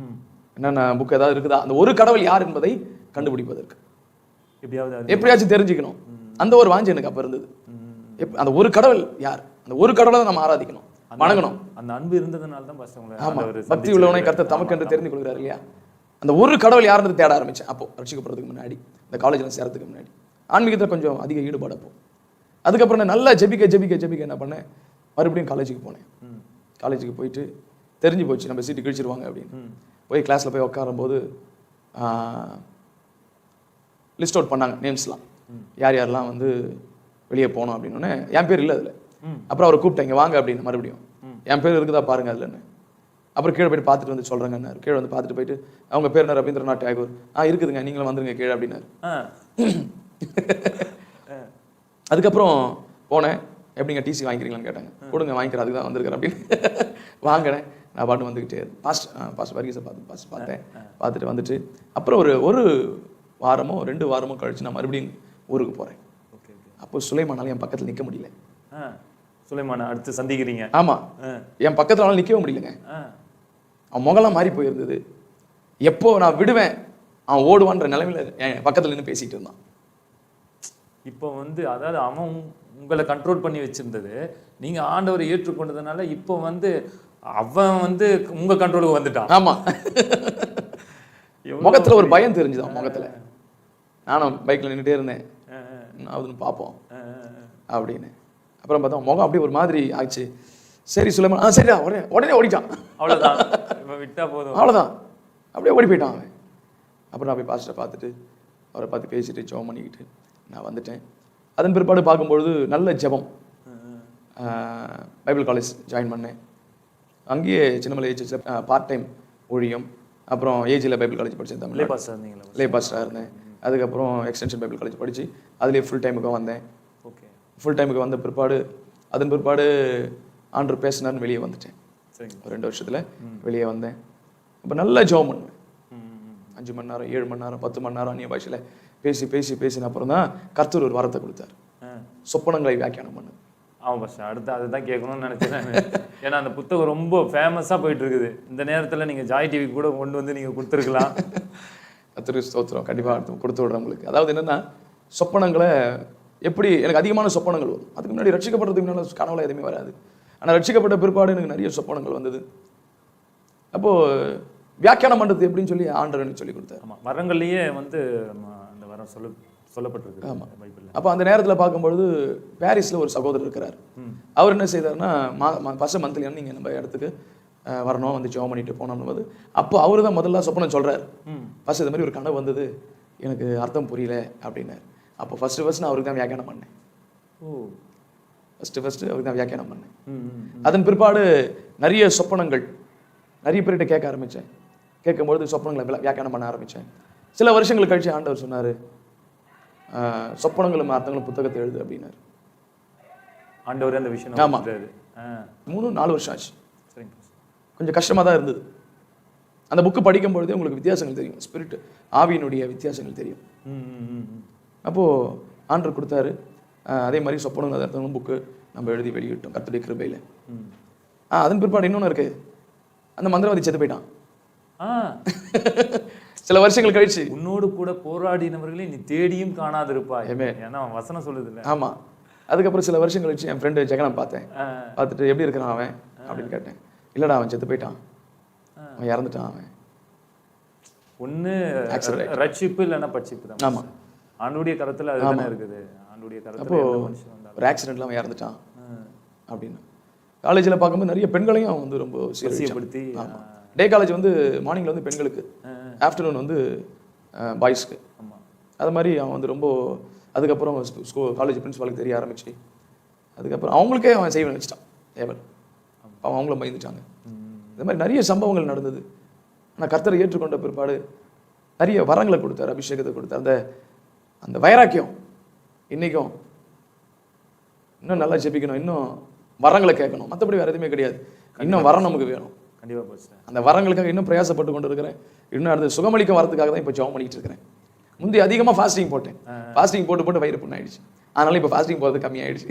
என்னென்ன புக் ஏதாவது இருக்குதா, அந்த ஒரு கடவுள் யார் என்பதை கண்டுபிடிப்பதற்கு எப்படியாச்சும் தெரிஞ்சுக்கணும். அந்த ஒரு வாஞ்சி எனக்கு அப்போ இருந்தது. அந்த ஒரு கடவுள் யார், அந்த ஒரு கடவுளை நம்ம ஆராதிக்கணும், வணங்கணும். அந்த அன்பு இருந்ததுனால தான் பக்தி உள்ளவனை கர்த்தர் தமக்கு என்று தெரிந்து கொள்கிறார் இல்லையா. அந்த ஒரு கடவுள் யாருன்னு தேட ஆரம்பித்தேன். அப்போ ரட்சிக்கப்படுறதுக்கு முன்னாடி, இந்த காலேஜில் சேரத்துக்கு முன்னாடி ஆன்மீகத்தில் கொஞ்சம் அதிக ஈடுபாடு. அப்போ அதுக்கப்புறம் நான் நல்லா ஜெபிக்க என்ன பண்ணேன், மறுபடியும் காலேஜுக்கு போனேன். காலேஜுக்கு போயிட்டு தெரிஞ்சு போச்சு நம்ம சீட்டு கிழிச்சிருவாங்க அப்படின்னு. போய் கிளாஸில் போய் உட்காரும்போது லிஸ்ட் அவுட் பண்ணாங்க நேம்ஸ்லாம், யார் யாரெல்லாம் வந்து வெளியே போனோம் அப்படின்னு. என் பேர் இல்லை அதில். அப்புறம் அவரை கூப்பிட்டேன், இங்கே வாங்க அப்படின்னு. மறுபடியும் என் பேர் இருக்குதா பாருங்க அதுலன்னு. அப்புறம் கீழே போயிட்டு பார்த்துட்டு வந்து சொல்கிறேங்கன்னாரு. கீழே வந்து பார்த்துட்டு போயிட்டு, அவங்க பேர் என்ன, ரவீந்திரநாத் டாகூர். இருக்குதுங்க, நீங்களும் வந்துருங்க கீழே அப்படின்னாரு. அதுக்கப்புறம் போனேன், எப்படிங்க டிசி வாங்கிக்கிறீங்களான்னு கேட்டாங்க. கொடுங்க வாங்கிக்கிறேன், அதுக்கு தான் வந்திருக்கிறேன் அப்படின்னு வாங்கினேன். நான் பாட்டு வந்துக்கிட்டே பாஸ்டர் வர்கீஸை பார்த்தேன். பார்த்துட்டு வந்துட்டு அப்புறம் ஒரு வாரமோ 2 வாரமோ கழிச்சு நான் மறுபடியும் ஊருக்கு போகிறேன். அப்போ சுலைமானால என் பக்கத்தில் நிற்க முடியல. சுலைமான அடுத்து சந்திக்கிறீங்க. ஆமா, என் பக்கத்துல அவனால நிற்கவும் முடியலங்க. அவன் முகலாம் மாறி போயிருந்தது. எப்போ நான் விடுவேன் அவன் ஓடுவான்ற நிலைமையில என் பக்கத்துல நின்று பேசிட்டு இருந்தான். இப்போ வந்து அதாவது அவன் உங்களை கண்ட்ரோல் பண்ணி வச்சிருந்தது, நீங்க ஆண்டவரை ஏற்றுக்கொண்டதுனால இப்போ வந்து அவன் வந்து உங்க கண்ட்ரோலுக்கு வந்துட்டான். ஆமா, முகத்துல ஒரு பயம் தெரிஞ்சுதான் முகத்துல. நானும் பைக்ல நின்றுட்டே இருந்தேன், நான் பார்ப்போம் அப்படின்னு. அப்புறம் பார்த்தா முகம் அப்படியே ஒரு மாதிரி ஆச்சு. சரி சுலைமான், சரிடா, உடனே ஓடிட்டான். அவ்வளோதான், விட்டா போதும், அவ்வளோதான், அப்படியே ஓடி போயிட்டான் அவன். அப்புறம் நான் போய் பாஸ்டரை பார்த்துட்டு அவரை பார்த்து பேசிட்டு ஜெபம் பண்ணிக்கிட்டு நான் வந்துட்டேன். அதன் பிற்பாடு பார்க்கும்பொழுது நல்ல ஜெபம். பைபிள் காலேஜ் ஜாயின் பண்ணேன். அங்கேயே சின்னமலை ஏஜில் பார்ட் டைம் ஊழியம். அப்புறம் ஏஜில் பைபிள் காலேஜ் படித்தேன். தமிழ் லே பாஸ்டராக இருந்தேன். அதுக்கப்புறம் எக்ஸ்டென்ஷன் பைபிள் காலேஜ் படித்து அதுலேயே ஃபுல் டைமுக்கு வந்தேன். ஓகே, ஃபுல் டைமுக்கு வந்த பிற்பாடு அதன் பிற்பாடு ஆண்டவர் பேசினார்னு வெளியே வந்துட்டேன். ஒரு 2 வருஷத்தில் வெளியே வந்தேன். அப்போ நல்லா ஜெபம் பண்ணுவேன். 5 மணி நேரம் 7 மணி நேரம் 10 மணி நேரம் அந்நிய பாஷையில் பேசின அப்புறம் தான் கர்த்தர் ஒரு வரத்தை கொடுத்தார். சொப்பனங்களை வியாக்கியானம் பண்ணு. ஆமாம் பாஷா, அடுத்து அதுதான் கேட்கணும்னு நினச்சேன். ஏன்னா அந்த புத்தகம் ரொம்ப ஃபேமஸாக போயிட்டு இருக்குது. இந்த நேரத்தில் நீங்கள் ஜாய் டிவி கூட கொண்டு வந்து நீங்கள் கொடுத்துருக்கலாம். கர்த்தருக்கு ஸ்தோத்திரம். கண்டிப்பாக கொடுத்து விடுறேன் உங்களுக்கு. அதாவது என்னென்னா, சொப்பனங்களை எப்படி எனக்கு அதிகமான சொப்பனங்கள் வரும். அதுக்கு முன்னாடி ரட்சிக்கப்படுறதுக்கு முன்னாடி கனவுல எதுவுமே வராது. ஆனால் ரட்சிக்கப்பட்ட பிற்பாடு எனக்கு நிறைய சொப்பனங்கள் வந்தது. அப்போது வியாக்கியானம் பண்ணுறது எப்படின்னு சொல்லி ஆண்டவர் எனக்கு சொல்லி கொடுத்தாரு. ஆமாம், வரங்கள்லேயே வந்து அந்த வரம் சொல்லப்பட்டிருக்கு. ஆமாம், பைபிளில். அப்போ அந்த நேரத்தில் பார்க்கும்பொழுது பாரிஸில் ஒரு சகோதரர் இருக்கிறார். அவர் என்ன செய்தார்னா, ஃபர்ஸ்ட் மந்த்லி நீங்கள் நம்ம இடத்துக்கு வரணும், வந்து ஜெபம் பண்ணிட்டு போனோம்னு. அப்போ அவர் தான் முதல்ல சொப்பனம் சொல்கிறார். ஃபர்ஸ்ட் இது மாதிரி ஒரு கனவு வந்தது, எனக்கு அர்த்தம் புரியல அப்படின்னாரு. அப்போ ஃபர்ஸ்ட் நான் அவருக்கு தான் வியாக்கியானம் பண்ணேன். ஃபர்ஸ்ட் அவருக்கு தான் வியாக்கியானம் பண்ணேன். அதன் பிற்பாடு நிறைய சொப்பனங்கள் நிறைய பேர்கிட்ட கேட்க ஆரம்பித்தேன். கேட்கும்பொழுது சொப்பனங்களை வியாக்கியானம் பண்ண ஆரம்பித்தேன். சில வருஷங்கள் கழிச்சு ஆண்டவர் சொன்னார், சொப்பனங்களும் அர்த்தங்களும் புத்தகத்தை எழுது அப்படின்னாரு. ஆண்டவர் அந்த விஷயம். ஆமாம், 3-4 வருஷம் ஆச்சு. சரிங்க, கொஞ்சம் கஷ்டமாக தான் இருந்தது. அந்த புக்கு படிக்கும்பொழுதே உங்களுக்கு வித்தியாசங்கள் தெரியும், ஸ்பிரிட் ஆவியினுடைய வித்தியாசங்கள் தெரியும். அப்போது ஆண்டவர் கொடுத்தாரு. அதே மாதிரி சொப்பனங்கள் அர்த்தங்களும் புக்கு நம்ம எழுதி வெளியிட்டோம் கர்த்தருடைய கிருபையில். அதன் பிற்பாடு இன்னொன்று இருக்கு, அந்த மந்திரவாதி செத்து போயிட்டான். சில வருஷங்கள் கழிச்சு. உன்னோடு கூட போராடினவர்களே நீ தேடியும் காணாதிருப்பாய், ஏன்னா வசனம் சொல்லுது இல்லை. ஆமா, அதுக்கப்புறம் சில வருஷங்கள் கழிச்சு என் ஃப்ரெண்டு ஜெகனை பார்த்தேன். பார்த்துட்டு எப்படி இருக்கிறான் அவன் அப்படின்னு கேட்டேன். இல்லடா, அவன் செத்து போயிட்டான், அவன் இறந்துட்டான். அவன் ஒன்று ரட்சிப்பு இல்லைன்னா பட்சிப்பு தான். ஆமா, ஆண்டுடைய கருத்துல அதுதானே இருக்குது. ஆண்டுடைய கருத்துல அப்போ ஒரு ஆக்சிடென்ட்ல அவன் இறந்துட்டான் அப்படின்னு. காலேஜில் பார்க்கும்போது நிறைய பெண்களையும் அவன் வந்து ரொம்ப சீரியப்படுத்தி. டே காலேஜ் வந்து மார்னிங்கில் வந்து பெண்களுக்கு, ஆஃப்டர்நூன் வந்து பாய்ஸ்க்கு. அது மாதிரி அவன் வந்து ரொம்ப, அதுக்கப்புறம் காலேஜ் பிரின்சிபாலுக்கு தெரிய ஆரம்பிச்சு, அதுக்கப்புறம் அவங்களுக்கே அவன் செய்வன் வச்சுட்டான் ஏவல். அவன் அவங்களும் பயந்துட்டாங்க. இந்த மாதிரி நிறைய சம்பவங்கள் நடந்தது. ஆனால் கர்த்தரை ஏற்றுக்கொண்ட பிற்பாடு நிறைய வரங்களை கொடுத்தார், அபிஷேகத்தை கொடுத்தார். அந்த அந்த வைராக்கியம் இன்றைக்கும் இன்னும் நல்லா ஜெபிக்கணும், இன்னும் வரங்களை கேட்கணும். மற்றபடி வேறு எதுவுமே கிடையாது. இன்னும் வரம் நமக்கு வேணும். கண்டிப்பாக போச்சு. அந்த வரங்களுக்காக இன்னும் பிரயாசப்பட்டு கொண்டு இருக்கிறேன். இன்னும் அடுத்து சுகமளிக்க வரதுக்காக தான் இப்போ ஜெபம் பண்ணிட்டு இருக்கிறேன். முந்தி அதிகமாக ஃபாஸ்டிங் போட்டேன். ஃபாஸ்டிங் போட்டு வயிறு புண்ணாயிடுச்சு. அதனால இப்போ ஃபாஸ்டிங் போகிறது கம்மியாயிடுச்சு.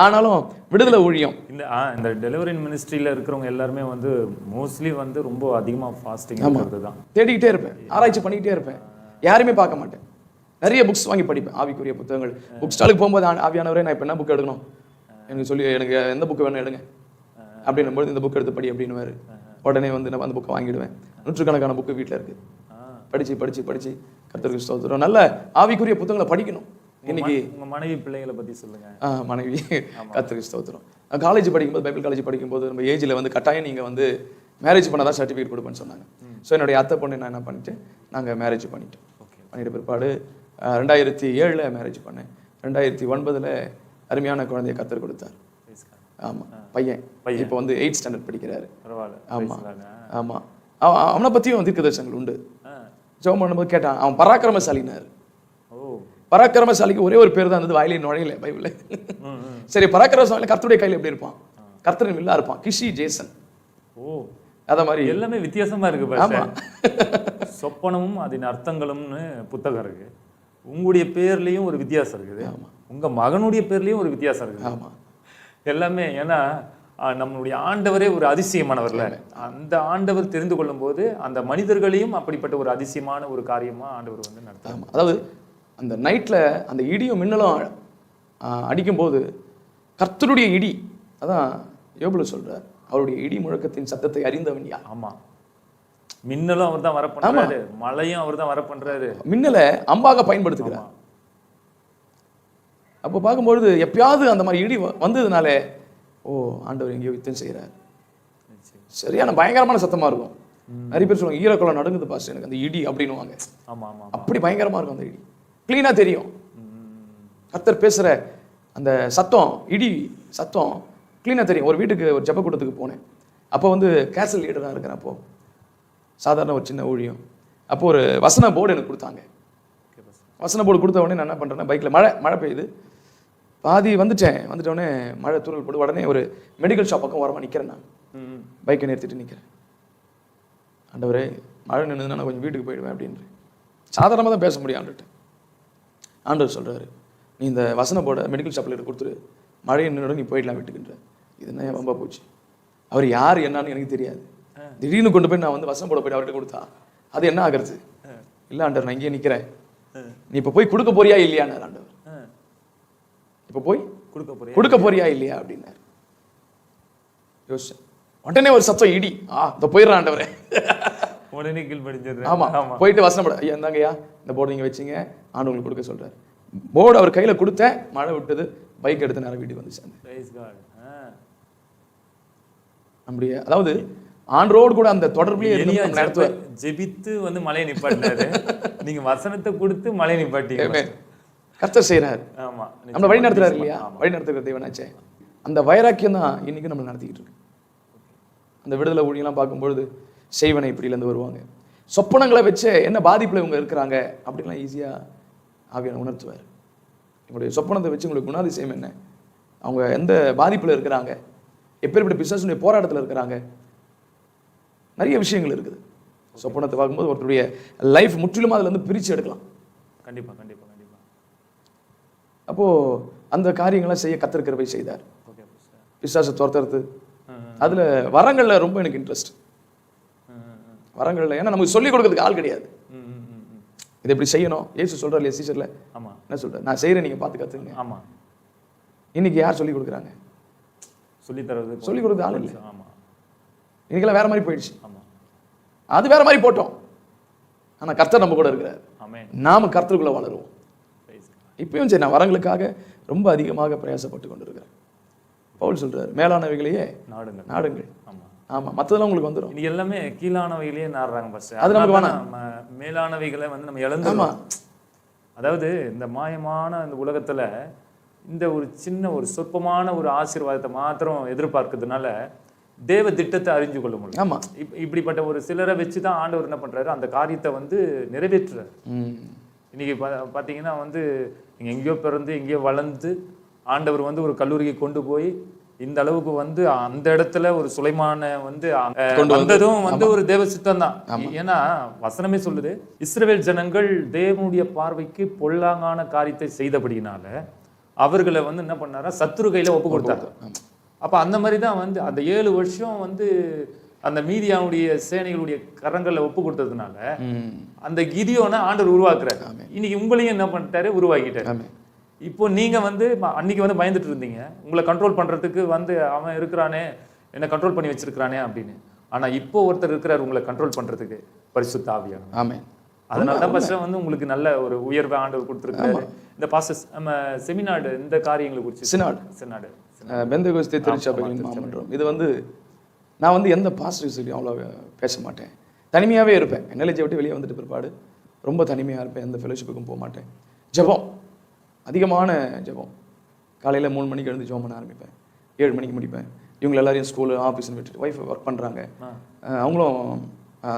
ஆனாலும் விடுதலை ஊழியம் இந்த டெலிவரி மினிஸ்ட்ரியில் இருக்கிறவங்க எல்லாருமே வந்து மோஸ்ட்லி வந்து ரொம்ப அதிகமாக ஃபாஸ்டிங் தான் தேடிக்கிட்டே இருப்பேன், ஆராய்ச்சி பண்ணிக்கிட்டே இருப்பேன். யாருமே பார்க்க மாட்டேன். நிறைய புக்ஸ் வாங்கி படிப்பேன், ஆவிக்குரிய புத்தகங்கள். புக் ஸ்டாலுக்கு போகும்போது ஆவியானவரே நான் இப்போ என்ன புக் எடுக்கணும் எனக்கு சொல்லி, எனக்கு எந்த புக்கு வேணும் எடுங்க அப்படின்னும்போது இந்த புக் எடுத்து படி அப்படின்னு உடனே வந்து நான் அந்த புக்கை வாங்கிடுவேன். நூற்றுக்கணக்கான புக்கு வீட்டில் இருக்குது. படித்து படித்து படித்து கர்த்தருக்கு ஸ்தோத்திரம். நல்ல ஆவிக்குரிய புத்தகங்களை படிக்கணும். இன்னைக்கு உங்கள் மனைவி பிள்ளைகளை பற்றி சொல்லுங்க. மனைவி கர்த்தருக்கு ஸ்தோத்திரம். காலேஜ் படிக்கும்போது, பைபிள் காலேஜ் படிக்கும்போது நம்ம ஏஜில் வந்து கட்டாயம் நீங்கள் வந்து மேரேஜ் பண்ணாதான் சர்டிஃபிகேட் கொடுப்பேன்னு சொன்னாங்க. ஸோ என்னுடைய அத்தை பொண்ணு நான் என்ன பண்ணிட்டு நாங்கள் மேரேஜ் பண்ணிட்டோம். பண்ணிட்ட பிற்பாடு 2007 மேரேஜ் பண்ணேன். 2009 அருமையான குழந்தைய கர்த்தர் கொடுத்தார். ஆமாம், பையன் இப்போ வந்து 8th ஸ்டாண்டர்ட் படிக்கிறாரு. ஆமாம் ஆமாம். அவனை பற்றியும் தீர்க்கதரிசனங்கள் உண்டு. ஜெபம் பண்ணும்போது கேட்டான், அவன் பராக்கிரமசாலினார். பராக்கிரமசாலிக்கு ஒரே ஒரு பேர் தான் இருந்தது, வாயிலே நுழையல பைபிளில். சரி, பராக்கிரமசாலி கர்த்தருடைய கையில் எப்படி இருப்பான்? கர்த்தரின் வில்லா இருப்பான். கிஷி ஜேசன். அத மாதிரி எல்லாமே வித்தியாசமா இருக்கு. ஆமா, சொப்பனமும் அதன் அர்த்தங்களும்னு புத்தகம் இருக்கு. உங்களுடைய பேர்லயும் ஒரு வித்தியாசம் இருக்குது. உங்க மகனுடைய பேர்லயும் ஒரு வித்தியாசம் இருக்கு. ஆமாம். எல்லாமே ஏன்னா நம்மளுடைய ஆண்டவரே ஒரு அதிசயமானவர்ல, அந்த ஆண்டவர் தெரிந்து கொள்ளும் போது அந்த மனிதர்களையும் அப்படிப்பட்ட ஒரு அதிசயமான ஒரு காரியமா ஆண்டவர் வந்து நடத்துறாங்க. ஆமாம். அதாவது அந்த நைட்டில் அந்த இடியும் மின்னலும் அடிக்கும்போது கர்த்தருடைய இடி, அதான் யோபுல சொல்றார், அவருடைய இடி முழக்கத்தின் சத்தத்தை அறிந்தவன் யார்? ஆமா, மின்னலும் அவர் தான் வர பண்றாரு, மழையும் அவர் தான் வர பண்றாரு. மின்னலை அம்பாக பயன்படுத்துகிறார். அப்போ பார்க்கும்பொழுது எப்பயாவது அந்த மாதிரி இடி வந்ததுனாலே ஓ ஆண்டவர் எங்கேயோ யுத்தம் செய்கிறார். சரியான பயங்கரமான சத்தமா இருக்கும். நிறைய பேர் சொல்லுவாங்க ஈரக்குளம் நடுங்குது பாஸ்டர் எனக்கு அந்த இடி அப்படின்னுவாங்க. ஆமா ஆமா, அப்படி பயங்கரமா இருக்கும் அந்த இடி. கிளீனா தெரியும். கர்த்தர் பேசுற அந்த சத்தம், இடி சத்தம் கிளீனா தெரியும். ஒரு வீட்டுக்கு ஒரு ஜெப கூட்டத்துக்கு போனேன். அப்போ வந்து கேசல் லீடராக இருக்கிறேன். அப்போ சாதாரண ஒரு சின்ன ஊழியம். அப்போ ஒரு வசன போர்டு எனக்கு கொடுத்தாங்க. வசன போர்டு கொடுத்த உடனே நான் என்ன பண்ணுறேன்னா, பைக்கில் மழை பெய்யுது, பாதி வந்துட்டோடனே மழை தூரல் போட்டு உடனே ஒரு மெடிக்கல் ஷாப் பக்கம் ஓரமாக நிற்கிறேன். நான் பைக்கை நிறுத்திட்டு நிற்கிறேன். ஆண்டவரே மழை நின்றுதுன்னா நான் கொஞ்சம் வீட்டுக்கு போயிடுவேன் அப்படின்ற சாதாரணமாக தான் பேச முடியும் ஆண்டுகிட்ட. ஆண்டவர் சொல்கிறாரு, நீ இந்த வசன போர்டை மெடிக்கல் ஷாப்பில் கொடுத்துரு, மழை நின்று நீ போயிடலாம் வீட்டுக்குன்ற. இது என்ன ரொம்ப போச்சு. அவர் யார் என்னன்னு எனக்கு தெரியாது. திடீர்னு கொண்டு போய் நான் வந்து வசனம் போட போயிட்டு அவர்கிட்ட கொடுத்தா அது என்ன ஆகிறது? இல்லை ஆண்டவர் நான் இங்கே நிற்கிறேன், நீ இப்போ போய் கொடுக்க போறியா இல்லையான்னு ஆண்டவர். இப்போ போய் கொடுக்க போறியா இல்லையா அப்படின்னாரு. யோசிச்சேன். உடனே ஒரு சத்தம் இடி, இந்த போயிடுறான் ஆண்டவரே. உடனே கீழ்படிஞ்சிடுறேன். ஆமா, போயிட்டு வசனம் போட, ஐயா இந்தாங்கய்யா இந்த போர்டு நீங்க வச்சிங்க, ஆண்டு உங்களுக்கு கொடுக்க சொல்றாரு. போர்டு அவர் கையில கொடுத்தேன், மழை விட்டது, பைக் எடுத்து நேரம் வீட்டுக்கு வந்து சேர்ந்தேன். அப்படியே அதாவது ஆண்டரோடு கூட அந்த தொடர்புலயே நடத்துவார். ஜெபித்து வந்து மழையை நிப்பாட்டினாரு, நீங்க வசனத்தை கொடுத்து மழையை நிப்பாட்டீங்க. கர்த்தர் செய்யறாரு. ஆமா, நம்ம வழி நடத்துறாரு இல்லையா? வழி நடத்துகிற தேவனாச்சே. அந்த வைராக்கியம் தான் இன்னைக்கு நம்ம நடத்திக்கிட்டு இருக்கு. அந்த விடுதலை ஊழியெல்லாம் பார்க்கும்பொழுது செய்வனை இப்படிலேருந்து வருவாங்க, சொப்பனங்களை வச்சு என்ன பாதிப்புல இவங்க இருக்கிறாங்க அப்படின்லாம் ஈஸியா ஆவியான உணர்த்துவார். இவங்களுடைய சொப்பனத்தை வச்சு உங்களுக்கு குணாதிசயம் என்ன, அவங்க எந்த பாதிப்புல இருக்கிறாங்க, எப்பேற்பட்ட பிசாசுடைய போராட்டத்தில் இருக்கிறாங்க, நிறைய விஷயங்கள் இருக்குது. சொப்பனத்தை பார்க்கும்போது ஒருத்தருடைய லைஃப் முற்றிலுமா அதுல இருந்து பிரிச்சு எடுக்கலாம். கண்டிப்பா கண்டிப்பா கண்டிப்பா. அப்போ அந்த காரியங்கள்லாம் செய்ய கர்த்தர் கிருபை செய்தார். பிசாசை துரத்துறது, அதுல வரங்கள்ல ரொம்ப எனக்கு இன்ட்ரெஸ்ட். வரங்கள்ல ஏன்னா நமக்கு சொல்லிக் கொடுக்கறதுக்கு ஆள் கிடையாது. இதை எப்படி செய்யணும் ஏசு சொல்றாரு இல்லையா சீசர்ல, என்ன சொல்றாரு, நான் செய்யறேன் நீங்க பார்த்து கத்துங்க. ஆமா, இன்னைக்கு யார் சொல்லிக் கொடுக்குறாங்க? சொல்லிக் கொடுக்குறது ஆள் இல்லை. இன்னைக்கெல்லாம் வேற மாதிரி போயிடுச்சு. அது வேற மாதிரி போட்டோம். ஆனா கர்த்தர் நம்ம கூட இருக்கிறார். நாம கர்த்தருக்குள்ள வளருவோம். இப்பயும் சரி, நான் வரங்களுக்காக ரொம்ப அதிகமாக பிரயாசப்பட்டு கொண்டிருக்கிறேன். பவுல் சொல்றாரு, மேலானவைகளையே நாடுங்கள். ஆமா, மற்றதெல்லாம் உங்களுக்கு வந்துடும். இது எல்லாமே கீழானவைகளையே நாடுறாங்க பஸ். அது நமக்கு வேணாம். மேலானவைகளை வந்து நம்ம இழந்துருவோம். அதாவது இந்த மாயமான இந்த உலகத்துல இந்த ஒரு சின்ன ஒரு சொற்பமான ஒரு ஆசீர்வாதத்தை மாத்திரம் எதிர்பார்க்கிறதுனால தேவ திட்டத்தை அறிஞ்சு கொள்ள முடியும். ஆமா, இப்படிப்பட்ட ஒரு சிலரை வச்சுதான் ஆண்டவர் என்ன பண்றாரு, அந்த காரியத்தை வந்து நிறைவேற்றுறாரு. இன்னைக்கு பாத்தீங்கன்னா வந்து நீங்க எங்கேயோ பிறந்து எங்கேயோ வளர்ந்து ஆண்டவர் வந்து ஒரு கல்லூரிக்கு கொண்டு போய் இந்த அளவுக்கு வந்து அந்த இடத்துல ஒரு சுலைமான வந்து வந்ததும் வந்து ஒரு தேவ சித்தம் தான். ஏன்னா வசனமே சொல்லுது, இஸ்ரவேல் ஜனங்கள் தேவனுடைய பார்வைக்கு பொல்லாங்கான காரியத்தை செய்தபடினால அவர்களை வந்து என்ன பண்ணாரா, சத்துரு கையில ஒப்பு கொடுத்தாங்க. அப்ப அந்த மாதிரி தான் வந்து அந்த 7 வருஷம் வந்து அந்த மீதியானுடைய சேனைகளுடைய கரங்களை ஒப்பு கொடுத்ததுனால அந்த கிதியோனை ஆண்டவர் உருவாக்குறாரு. இன்னைக்கு உங்களையும் என்ன பண்ணிட்டாரு, உருவாக்கிட்டாரு. இப்போ நீங்க வந்து அன்னைக்கு வந்து பயந்துட்டு இருந்தீங்க, உங்களை கண்ட்ரோல் பண்றதுக்கு வந்து அவன் இருக்கிறானே, என்ன கண்ட்ரோல் பண்ணி வச்சிருக்கிறானே அப்படின்னு. ஆனா இப்போ ஒருத்தர் இருக்கிறார் உங்களை கண்ட்ரோல் பண்றதுக்கு, பரிசுத்த ஆவியானவர். ஆமென். அதனாலதான் பஸ்ட் வந்து உங்களுக்கு நல்ல ஒரு உயர்வை ஆண்டவர் கொடுத்துருக்காரு. இந்த பாஸ்டர்ஸ் நம்ம செமினாடு இந்த காரியங்களை குறித்து சினாடு பெந்தகோஸ்தே திருச்சபைகளின் மாமன்றம், இது வந்து நான் வந்து எந்த பாஸ்டர்ஸையும் அவ்வளோ பேச மாட்டேன், தனிமையாகவே இருப்பேன். என்எல்ஏஜை விட்டு வெளியே வந்துட்டு பிற்பாடு ரொம்ப தனிமையாக இருப்பேன், எந்த ஃபெலோஷிப்புக்கும் போக மாட்டேன். ஜெபம், அதிகமான ஜெபம். காலையில் 3 மணிக்கு எழுந்து ஜெபம் பண்ண ஆரம்பிப்பேன், 7 மணிக்கு முடிப்பேன். இவங்க எல்லாரையும் ஸ்கூலு ஆஃபீஸ்னு விட்டுட்டு, ஒய்ஃப் ஒர்க் பண்ணுறாங்க, அவங்களும்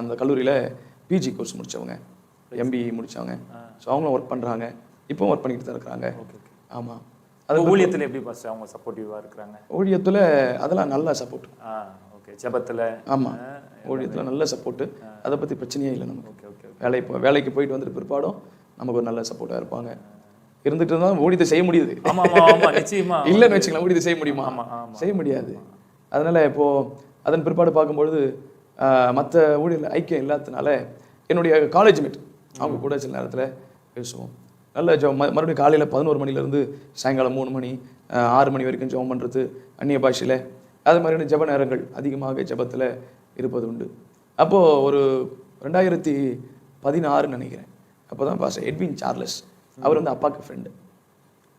அந்த கல்லூரியில் பிஜி கோர்ஸ் முடித்தவங்க, எம்பிஇ முடித்தவங்க. ஸோ அவங்களும் ஒர்க் பண்ணுறாங்க, இப்போவும் ஒர்க் பண்ணிக்கிட்டு தான் இருக்கிறாங்க. ஆமாம். அது ஊழியத்தில் எப்படி பாஸ் அவங்க சப்போர்ட்டிவாக இருக்கிறாங்க? ஊழியத்தில் அதெல்லாம் நல்ல சப்போர்ட். ஓகே, ஜெபத்தில். ஆமாம், ஊழியத்தில் நல்ல சப்போர்ட்டு, அதை பற்றி பிரச்சனையே இல்லை நமக்கு. வேலைக்கு போயிட்டு வந்துட்டு பிற்பாடும் நமக்கு ஒரு நல்ல சப்போர்ட்டாக இருப்பாங்க. இருந்துட்டு இருந்தால் ஊழியத்தை செய்ய முடியுது. ஆமா ஆமா ஆமா நிச்சயமா. இல்லைன்னு வச்சுக்கலாம், ஊழியத்தை செய்ய முடியுமா? ஆமா ஆமா செய்ய முடியாது. அதனால இப்போ அதன் பிற்பாடு பார்க்கும்பொழுது மற்ற ஊழியர் ஐக்கியம் இல்லாததுனால என்னுடைய காலேஜ் மேட் அவங்க கூட சில நேரத்தில் பேசுவோம். நல்ல மறுபடியும் காலையில் 11 மணிலேருந்து சாயங்காலம் 3 மணி 6 மணி வரைக்கும் ஜெபம் பண்ணுறது அந்நிய பாஷையில். அது மாதிரியான ஜெப நேரங்கள் அதிகமாக ஜெபத்தில் இருப்பது உண்டு. அப்போது ஒரு 2016 நினைக்கிறேன், அப்போ தான் பாஸ்டர் எட்வின் சார்லஸ், அவர் வந்து அப்பாவுக்கு ஃப்ரெண்டு.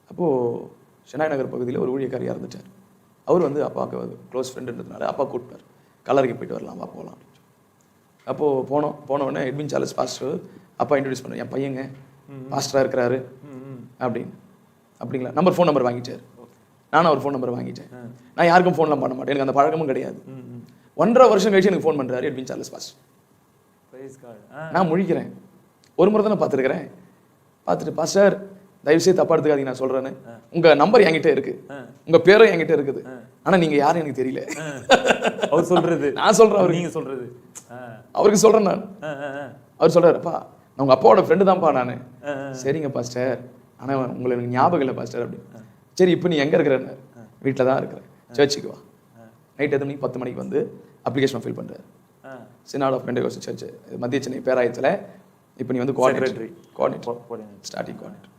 அப்போது சென்னை நகர் பகுதியில் ஒரு ஊழியக்காரியாக இருந்துட்டார். அவர் வந்து அப்பாவுக்கு க்ளோஸ் ஃப்ரெண்டுன்றதுனால அப்பா கூப்பிட்டார், கல்லறைக்கு போயிட்டு வரலாமா போகலாம் அப்படின்னு. அப்போது போனோடனே எட்வின் சார்லஸ் பாஸ்டர் அப்பா இன்ட்ரடியூஸ் பண்ண, என் பையங்க பாஸ்டராக இருக்கிறாரு அப்படின்னு. அப்படிங்களா, ஃபோன் நம்பர் வாங்கிட்டார். நானும் அவர் ஃபோன் நம்பர் வாங்கிட்டேன். நான் யாருக்கும் ஃபோன்லாம் பண்ண மாட்டேன், எனக்கு அந்த பழக்கமும் கிடையாது. 1.5 வருஷம் கழிச்சு எனக்கு ஃபோன் பண்ணுறாரு எட்வின் சார்லஸ் பாஸ்டர். நான் முழிக்கிறேன், ஒரு முறை தான் பார்த்துருக்கிறேன். பார்த்துட்டு, பாஸ்டர் தயவுசெய்து தப்பா எடுத்துக்காதீங்க நான் சொல்றேன்னு, உங்க நம்பர் என்கிட்ட இருக்கு, உங்க பேரும் என்கிட்ட இருக்குது, ஆனா நீங்க யாரும் எனக்கு தெரியல. அவர் சொல்றது நான் சொல்றேன், அவர் நீங்க சொல்றது அவருக்கு சொல்றேன் நான். அவர் சொல்றாருப்பா, நான் உங்க அப்பாவோட ஃப்ரெண்டு தான்ப்பா நானு. சரிங்க பாஸ்டர், ஆனா உங்களை எனக்கு ஞாபகம் இல்லை பாஸ்டர் அப்படின்னு. சரி இப்போ நீ எங்க இருக்கிறன்னு? வீட்டில் தான் இருக்கிறேன், சர்ச்சுக்கு வா. நைட் 8 மணிக்கு 10 மணிக்கு வந்து அப்ளிகேஷன் ஃபில் பண்றாரு. சினாட் ஆஃப் பெண்டகோஸ்டல் சர்ச் மத்திய சென்னை பேராயத்தில். இப்போ நீ வந்து கோஆர்டினேட்டர் ஸ்டார்டிங் கோஆர்டினேட்டர்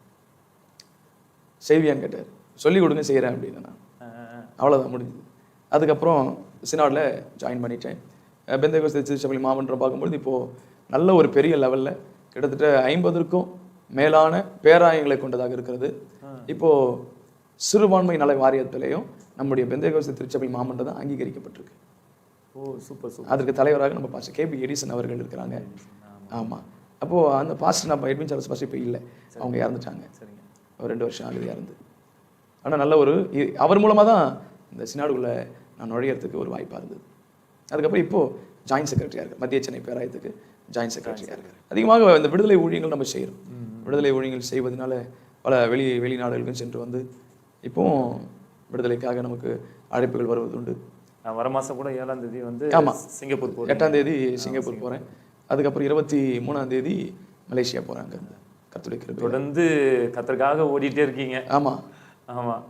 செய்வியான்னு கேட்டார். சொல்லிக் கொடுங்க செய்கிறேன் அப்படின்னு. நான் அவ்வளோதான் முடிஞ்சுது. அதுக்கப்புறம் சினாடில் ஜாயின் பண்ணிட்டேன். பெந்தகோஸ்தல் திருச்சபை மாமன்றம் பார்க்கும்பொழுது இப்போது நல்ல ஒரு பெரிய லெவலில் கிட்டத்தட்ட 50க்கும் மேலான பேராயங்களை கொண்டதாக இருக்கிறது. இப்போது சிறுபான்மை நல வாரியத்திலேயும் நம்முடைய பெந்தகோஸ்தல் திருச்சபை மாமன்றம் தான் அங்கீகரிக்கப்பட்டிருக்கு. ஓ சூப்பர் சூப்பர். அதற்கு தலைவராக நம்ம பாஸ்டர் கேபி எடிசன் அவர்கள் இருக்கிறாங்க. ஆமாம். அப்போது அந்த பாஸ்டர் நம்ம எட்வின் சார்லஸ் பாஸ்டர் இப்போ இல்லை, அவங்க இறந்துட்டாங்க. சரிங்க, ஒரு 2 வருஷம் ஆகுது இறந்து. ஆனால் நல்ல ஒரு அவர் மூலமாக தான் இந்த சினாடுக்குள்ளே நான் நுழையிறதுக்கு ஒரு வாய்ப்பாக இருந்தது. அதுக்கப்புறம் இப்போது ஜாயின்ட் செக்ரட்டரியாக இருக்கார், மத்திய சென்னை பேராயத்துக்கு ஜாயின்ட் செக்ரட்டரியாக இருக்கார். அதிகமாக இந்த விடுதலை ஊழியங்கள் நம்ம செய்கிறோம். விடுதலை ஊழியங்கள் செய்வதனால பல வெளிநாடுகளுக்கும் சென்று வந்து இப்போவும் விடுதலைக்காக நமக்கு அழைப்புகள் வருவது உண்டு. வர மாதம் கூட 7ஆம் தேதி வந்து சிங்கப்பூர் போகிறேன், 8ஆம் தேதி சிங்கப்பூர் போகிறேன். அதுக்கப்புறம் 23ஆம் தேதி மலேசியா போகிறேன். அங்கேருந்து கர்த்தருடைய கிருபை தொடர்ந்து கர்த்தருக்காக ஓடிட்டே இருக்கீங்க. ஆமாம் ஆமாம்.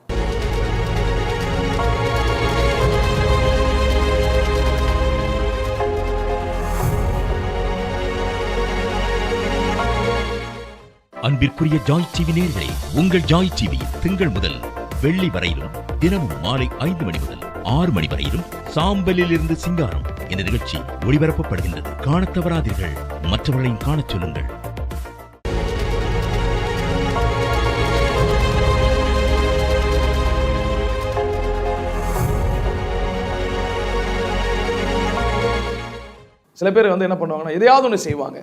அன்பிற்குரிய ஜாய் டிவி நேயர்களே, உங்கள் ஜாய் டிவி திங்கள் முதல் வெள்ளி வரையிலும் தினமும் மாலை 5 மணி முதல் 6 மணி வரையிலும் சாம்பலில் இருந்து சிங்காரம் என்ற நிகழ்ச்சி ஒளிபரப்பப்படுகின்றது. காணத் தவறாதீர்கள், மற்றவர்களையும் காணச் சொல்லுங்கள். சில பேர் வந்து என்ன பண்ணுவாங்கன்னா, எதையாவது ஒன்று செய்வாங்க,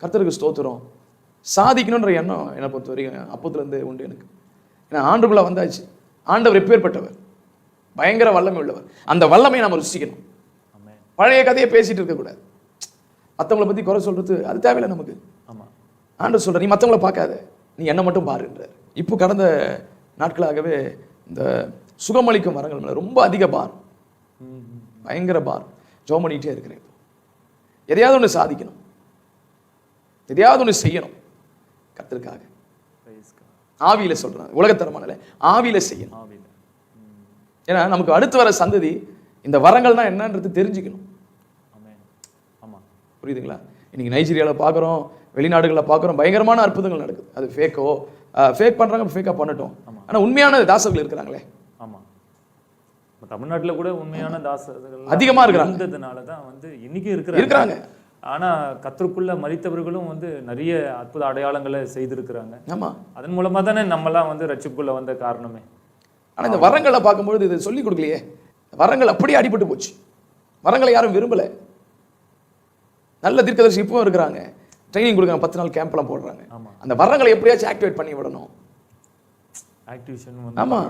கர்த்தருக்கு ஸ்தோத்திரம், சாதிக்கணுன்ற எண்ணம் என்னை பொறுத்த வரைக்கும் அப்போதுலேருந்து உண்டு எனக்கு. ஏன்னா ஆண்டுக்குள்ளே வந்தாச்சு, ஆண்டவர் எப்பேற்பட்டவர், பயங்கர வல்லமை உள்ளவர். அந்த வல்லமையை நம்ம ருசிக்கணும். பழைய கதையை பேசிட்டு இருக்கக்கூடாது. மற்றவங்களை பற்றி குறை சொல்றது அது தேவையில்லை நமக்கு. ஆமாம், ஆண்டவர் சொல்ற, நீ மற்றவங்கள பார்க்காத, நீ என்னை மட்டும் பாருன்றார். இப்போ கடந்த நாட்களாகவே இந்த சுகமளிக்கும் வரங்கள் மேலே ரொம்ப அதிக பார், பயங்கர பார். ஜெபம் பண்ணிகிட்டே இருக்கிறேன். இப்போ எதையாவது ஒன்று சாதிக்கணும், எதையாவது ஒன்று செய்யணும் கர்த்தருக்காக. ஆவியில சொல்றேன், உலகத்தரமான ஆவியில செய்யணும். ஏன்னா நமக்கு அடுத்து வர சந்ததி இந்த வரங்கள்னா என்னன்றது தெரிஞ்சுக்கணும். புரியுதுங்களா? இன்னைக்கு நைஜீரியாவில் பார்க்குறோம், வெளிநாடுகளில் பார்க்குறோம், பயங்கரமான அற்புதங்கள் நடக்குது. அது ஃபேக் பண்றாங்க, ஃபேக்காக பண்ணட்டும். ஆனால் உண்மையான தாசர்கள் இருக்கிறாங்களே. ஆமாம், தமிழ்நாட்டில் கூட உண்மையான தாசர்கள் அதிகமாக இருக்கிறாங்க. தான் வந்து இன்னைக்கு இருக்கிறாங்க. ஆனால் கர்த்தருக்குள்ள மரித்தவர்களும் வந்து நிறைய அற்புத அடையாளங்களை செய்திருக்கிறாங்க. ஆமாம், அதன் மூலமாக தானே நம்மலாம் வந்து ரட்சிப்புக்குள்ள வந்த காரணமே. ஆனால் இந்த வரங்களை பார்க்கும்பொழுது இதை சொல்லிக் கொடுக்கலையே. வரங்கள் அப்படியே அடிபட்டு போச்சு. வரங்களை யாரும் விரும்பலை. நல்ல தீர்க்கதரிசி இப்பவும் இருக்கிறாங்க, ட்ரைனிங் கொடுக்குறாங்க, 10 நாள் கேம்ப்லாம் போடுறாங்க. அந்த வரங்களை எப்படியாச்சும் ஆக்டிவேட் பண்ணி விடணும். ஆமாம்,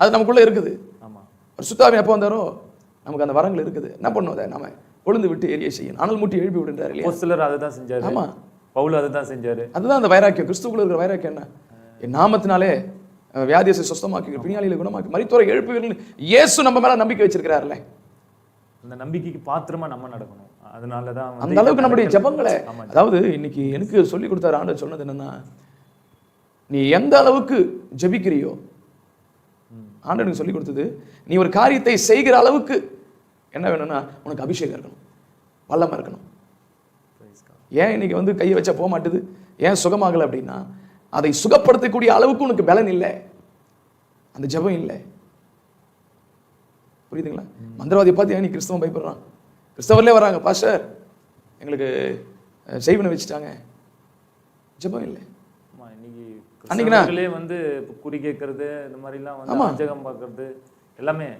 அது நமக்குள்ளே இருக்குது. ஆமாம், ஒரு சுத்தாமி எப்போ வந்தாரோ நமக்கு அந்த வரங்கள் இருக்குது. என்ன பண்ணுவோம், அதை நம்ம கொழுந்து விட்டு எரிய செய்யணும், அனல் மூட்டி எழுப்பி விடுன்றாரு இல்லையா? சிலர் அதை தான் செஞ்சாரு. ஆமா, பவுல் அதை தான் செஞ்சாரு. அதுதான் அந்த வைராக்கியம், கிறிஸ்துவுக்குள்ள இருக்கிற வைராக்கியம். என்ன, என் நாமத்தினாலே வியாதியை சுஸ்தமாக்கி, பிணியாளிகளை குணமாக்கி, மரித்தோரை எழுப்புவீர்கள். இயேசு நம்ம மேல நம்பிக்கை வச்சிருக்கிறாருல்ல, அந்த நம்பிக்கைக்கு பாத்திரமா நம்ம நடக்கணும். அதனாலதான் அந்த அளவுக்கு நம்முடைய ஜெபங்களை, அதாவது இன்னைக்கு எனக்கு சொல்லி கொடுத்தாரு ஆண்டவர் சொன்னது என்னன்னா, நீ எந்த அளவுக்கு ஜெபிக்கிறியோ, ஆண்டவனுக்கு சொல்லி கொடுத்தது, நீ ஒரு காரியத்தை செய்கிற அளவுக்கு என்ன வேணும்னா உனக்கு அபிஷேகம் இருக்கணும், வல்லமை இருக்கணும். ஏன் இன்னைக்கு வந்து கையை வச்சா போக மாட்டுது, ஏன் சுகமாகலை அப்படின்னா, அதை சுகப்படுத்தக்கூடிய அளவுக்கு உனக்கு பலன் இல்லை, அந்த ஜெபம் இல்லை. புரியுதுங்களா? மந்திரவாதியை பார்த்து ஏன் நீ கிறிஸ்தவம் பயப்படுறான்? கிறிஸ்தவர்லேயே வராங்க, பாஸ்டர் எங்களுக்கு செய்வனை வச்சுட்டாங்க, ஜெபம் இல்லை. அன்னைக்கு வந்து குறி கேட்கறது, இந்த மாதிரிலாம் வந்து அஞ்சகம் பார்க்கறது எல்லாமே,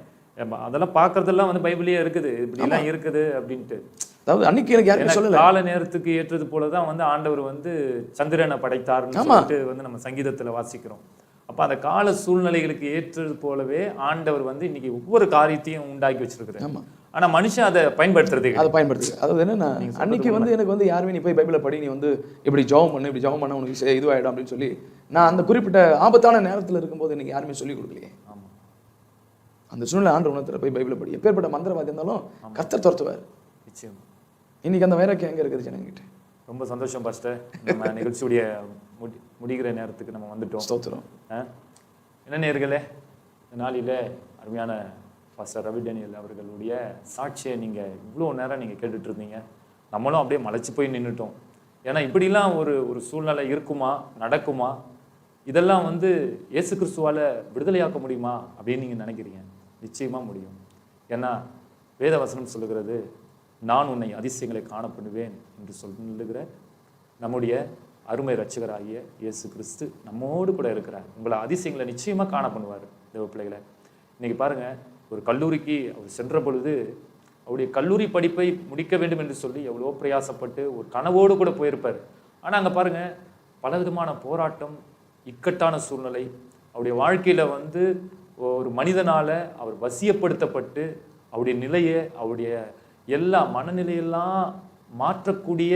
அதெல்லாம் பார்க்கறதெல்லாம் வந்து பைபிளே இருக்குது, இப்படிலாம் இருக்குது அப்படின்ட்டு. அதாவது அன்னைக்கு எனக்கு யாருமே சொல்லல, கால நேரத்துக்கு ஏற்றது போலதான் வந்து ஆண்டவர் வந்து சந்திரனை படைத்தார்னு சொல்லிட்டு வந்து நம்ம சங்கீதத்துல வாசிக்கிறோம். அப்ப அந்த கால சூழ்நிலைகளுக்கு ஏற்றது போலவே ஆண்டவர் வந்து இன்னைக்கு ஒவ்வொரு காரியத்தையும் உண்டாக்கி வச்சிருக்கிறார். ஆனா மனுஷன் அதை பயன்படுத்துறது, அதாவது என்னன்னா, அன்னைக்கு வந்து எனக்கு வந்து யாருமே நீ போய் பைபிளை படி, நீ வந்து இப்படி ஜெபம் பண்ணு, இப்படி ஜெபம் பண்ண உனக்கு இதுவாயிடும் அப்படின்னு சொல்லி நான் அந்த குறிப்பிட்ட ஆபத்தான நேரத்தில் இருக்கும்போது எனக்கு யாருமே சொல்லிக் கொடுக்கலையே. அந்த சூழ்நிலை ஆண்டு உணர்த்துல போய் பைபிளை படி, எப்பேற்பட்ட மந்திரவாதி இருந்தாலும் கர்த்தர் துரத்துவார். நிச்சயம். இன்னைக்கு அந்த வைராக்கியம் எங்க இருக்குது ஜனங்கிட்ட? ரொம்ப சந்தோஷம் பாஸ்டர், நம்ம நிகழ்ச்சியுடைய முடிகிற நேரத்துக்கு நம்ம வந்துட்டோம். ஸ்தோத்திரம். என்ன நேயர்களே, இந்த நாளில அருமையான பாஸ்டர் ரவி டேனியல் அவர்களுடைய சாட்சியை நீங்க இவ்வளோ நேரம் நீங்க கேட்டுட்டு இருந்தீங்க. நம்மளும் அப்படியே மலைச்சு போய் நின்றுட்டோம். ஏன்னா இப்படிலாம் ஒரு சூழ்நிலை இருக்குமா, நடக்குமா, இதெல்லாம் வந்து இயேசு கிறிஸ்துவால விடுதலையாக்க முடியுமா அப்படின்னு நீங்க நினைக்கிறீங்க? நிச்சயமா முடியும். ஏன்னா வேத வசனம் சொல்லுகிறது, நான் உன்னை அதிசயங்களை காண பண்ணுவேன் என்று சொல்லுகிற நம்முடைய அருமை ரட்சகராகிய இயேசு கிறிஸ்து நம்மோடு கூட இருக்கிறார். உங்களை அதிசயங்களை நிச்சயமா காண பண்ணுவார். தேவ பிள்ளைகளை, இன்னைக்கு பாருங்க, ஒரு கல்லூரிக்கு அவர் சென்ற பொழுது அவருடைய கல்லூரி படிப்பை முடிக்க வேண்டும் என்று சொல்லி எவ்வளோ பிரயாசப்பட்டு ஒரு கனவோடு கூட போயிருப்பார். ஆனால் அங்கே பாருங்க, பலவிதமான போராட்டம், இக்கட்டான சூழ்நிலை, அவருடைய வாழ்க்கையில வந்து ஒரு மனிதனால அவர் வசியப்படுத்தப்பட்டு அவருடைய நிலையை, அவருடைய எல்லா மனநிலையெல்லாம் மாற்றக்கூடிய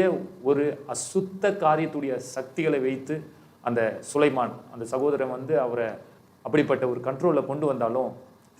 ஒரு அசுத்த காரியத்துடைய சக்திகளை வைத்து அந்த சுலைமான் அந்த சகோதரன் வந்து அவரை அப்படிப்பட்ட ஒரு கண்ட்ரோலில் கொண்டு வந்தாலும்,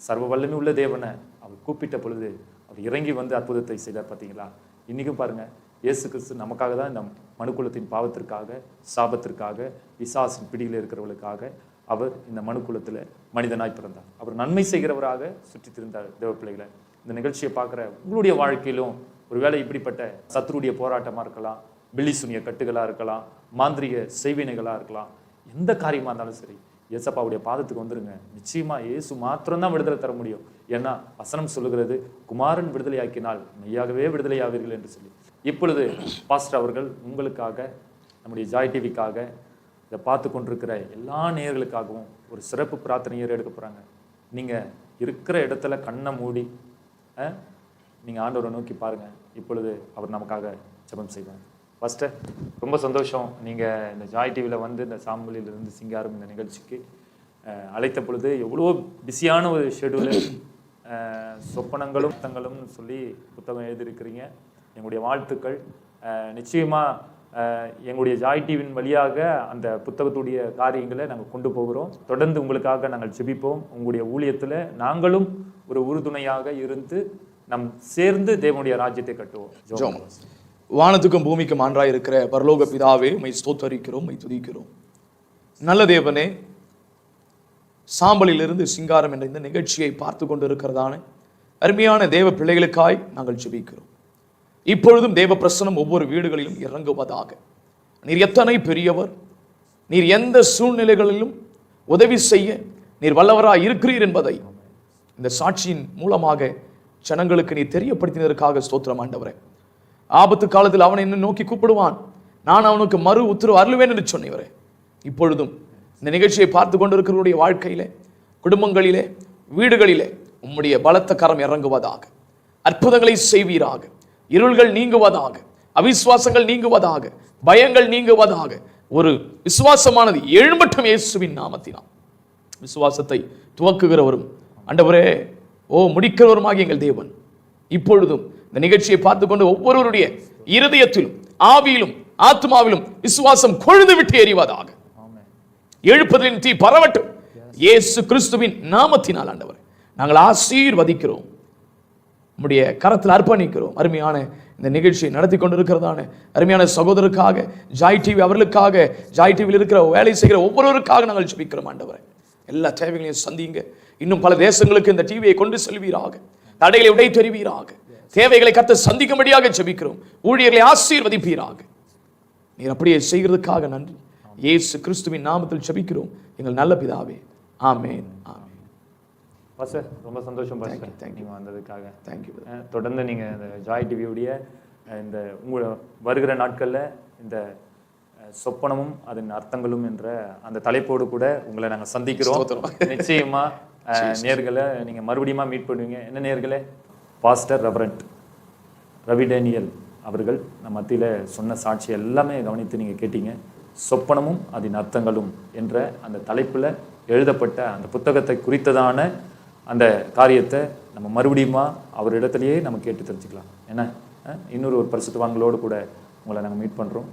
சர்வ வல்லமை உள்ள தேவனை அவர் கூப்பிட்ட பொழுது அவர் இறங்கி வந்து அற்புதத்தை செய்தார். பார்த்தீங்களா? இன்றைக்கும் பாருங்க, இயேசு கிறிஸ்து நமக்காக தான் இந்த மனுக்குலத்தின் பாவத்திற்காக, சாபத்திற்காக, பிசாசின் பிடியில் இருக்கிறவர்களுக்காக அவர் இந்த மனுக்குலத்தில் மனிதனாய் பிறந்தார். அவர் நன்மை செய்கிறவராக சுற்றி திருந்தார். தேவ பிள்ளைகளை, இந்த நிகழ்ச்சியை பார்க்குற உங்களுடைய வாழ்க்கையிலும் ஒருவேளை இப்படிப்பட்ட சத்ருடைய போராட்டமாக இருக்கலாம், பில்லி சுனிய கட்டுகளாக இருக்கலாம், மாந்திரிக செய்வினைகளாக இருக்கலாம், எந்த காரியமாக இருந்தாலும் சரி, இயேசப்பாவுடைய பாதத்துக்கு வந்துருங்க. நிச்சயமா இயேசு மாத்திரம்தான் விடுதலை தர முடியும். ஏன்னா வசனம் சொல்லுகிறது, குமாரன் விடுதலையாக்கினால் மெய்யாகவே விடுதலையாவீர்கள் என்று சொல்லி. இப்பொழுது பாஸ்டர் அவர்கள் உங்களுக்காக, நம்முடைய ஜாய் டிவிக்காக, இதை பார்த்து கொண்டிருக்கிற எல்லா நேயர்களுக்காகவும் ஒரு சிறப்பு பிரார்த்தனையை எடுக்க போகிறாங்க. நீங்கள் இருக்கிற இடத்துல கண்ணை மூடி நீங்கள் ஆண்டவரை நோக்கி பாருங்கள். இப்பொழுது அவர் நமக்காக ஜெபம் செய்வார். ஃபஸ்ட்டு ரொம்ப சந்தோஷம், நீங்கள் இந்த ஜாய் டிவியில் வந்து இந்த சாம்பலிலிருந்து சிங்காரம் இந்த நிகழ்ச்சிக்கு அழைத்த பொழுது எவ்வளோ பிஸியான ஒரு ஷெடியூலு, சொப்பனங்களும் புத்தகங்களும் சொல்லி புத்தகம் எழுதியிருக்கிறீங்க. எங்களுடைய வாழ்த்துக்கள். நிச்சயமாக எங்களுடைய ஜாய் டிவியின் வழியாக அந்த புத்தகத்துடைய காரியங்களை நாங்கள் கொண்டு போகிறோம். தொடர்ந்து உங்களுக்காக நாங்கள் ஜெபிப்போம். உங்களுடைய ஊழியத்தில் நாங்களும் ஒரு உறுதுணையாக இருந்து நம் சேர்ந்து தேவனுடைய ராஜ்யத்தை கட்டுவோம். வானத்துக்கும் பூமிக்கும் ஆண்டாய் இருக்கிற பரலோக பிதாவே, உம்மை ஸ்தோத்தரிக்கிறோம், உம்மை துதிக்கிறோம். நல்ல தேவனே, சாம்பலிலிருந்து சிங்காரம் என்ற இந்த நிகழ்ச்சியை பார்த்து கொண்டு இருக்கிறதான அருமையான தேவ பிள்ளைகளுக்காய் நாங்கள் ஜெபிக்கிறோம். இப்பொழுதும் தேவ பிரசனம் ஒவ்வொரு வீடுகளிலும் இறங்குவதாக. நீர் எத்தனை பெரியவர், நீர் எந்த சூழ்நிலைகளிலும் உதவி செய்ய நீர் வல்லவராய் இருக்கிறீர் என்பதை இந்த சாட்சியின் மூலமாக ஜனங்களுக்கு நீ தெரியப்படுத்தினதற்காக ஸ்தோத்திரம் ஆண்டவரே. ஆபத்து காலத்தில் அவனை என்ன நோக்கி கூப்பிடுவான், நான் அவனுக்கு மறு உத்தரவு அருளுவேன் என்று சொன்னவரே. இப்பொழுதும் இந்த நிகழ்ச்சியை பார்த்து கொண்டிருக்கிறவருடைய வாழ்க்கையிலே, குடும்பங்களிலே, வீடுகளிலே உம்முடைய பலத்த கரம் இறங்குவதாக. அற்புதங்களை செய்வீராக. இருள்கள் நீங்குவதாக, அவிசுவாசங்கள் நீங்குவதாக, பயங்கள் நீங்குவதாக. ஒரு விசுவாசமானது எழும்பட்டும் இயேசுவின் நாமத்தினால். விசுவாசத்தை துவக்குகிறவரும் ஆண்டவரே, முடிக்கிறவருமாகிய எங்கள் தேவன், இப்பொழுதும் இந்த நிகழ்ச்சியை பார்த்துக்கொண்டு ஒவ்வொருவருடைய இருதயத்திலும், ஆவியிலும், ஆத்மாவிலும் விசுவாசம் கொழுந்து விட்டு எறிவதாக. எழுப்புதலின் தீ பரவட்டும் இயேசு கிறிஸ்துவின் நாமத்தினால் ஆண்டவரே நாங்கள் ஆசீர்வதிக்கிறோம். உம்முடைய கரத்தில் அர்ப்பணிக்கிறோம். அருமையான இந்த நிகழ்ச்சியை நடத்தி கொண்டிருக்கிறதான அருமையான சகோதரருக்காக, ஜாய் டிவி அவர்களுக்காக, ஜாய் டிவியில் இருக்கிற வேலை செய்கிற ஒவ்வொருவருக்காக நாங்கள் ஜெபிக்கிறோம் ஆண்டவரே. எல்லா தேவைகளையும் சந்திங்க. இன்னும் பல தேசங்களுக்கு இந்த டிவியை கொண்டு செல்வீராக. தடைகளை உடை தெரிவீராக. தேவைகளை கர்த்தர் சந்திக்கும்படியாக ஜெபிக்கிறோம். ஊழியர்களை ஆசீர்வதிப்பீராக. நீர் அப்படியே செய்கிறதுக்காக நன்றி. இயேசு கிறிஸ்துவின் நாமத்தில் ஜெபிக்கிறோம் எங்கள் நல்ல பிதாவே. ஆமென். ஆமென். பாஸ்டர், ரொம்ப சந்தோஷம் பாஸ்டர், Thank you. நீங்கள் வந்ததுக்காக. தேங்க்யூ. தொடர்ந்து நீங்கள் இந்த ஜாய் டிவியுடைய இந்த உங்களை வருகிற நாட்களில் இந்த சொப்பனமும் அதன் அர்த்தங்களும் என்ற அந்த தலைப்போடு கூட உங்களை நாங்கள் சந்திக்கிறோம். நிச்சயமா நேர்களை நீங்கள் மறுபடியும் மீட் பண்ணுவீங்க. என்ன நேர்களே, பாஸ்டர் ரெவரண்ட் ரவி டேனியல் அவர்கள் நம்ம மத்தியில் சொன்ன சாட்சி எல்லாமே கவனித்து நீங்கள் கேட்டீங்க. சொப்பனமும் அதன் அர்த்தங்களும் என்ற அந்த தலைப்பில் எழுதப்பட்ட அந்த புத்தகத்தை குறித்ததான அந்த காரியத்தை நம்ம மறுபடியும் அவரிடத்துலையே நம்ம கேட்டு தெரிஞ்சுக்கலாம். ஏன்னா இன்னொரு பரிசுத்தவான்களோடு கூட உங்களை நாங்கள் மீட் பண்ணுறோம்.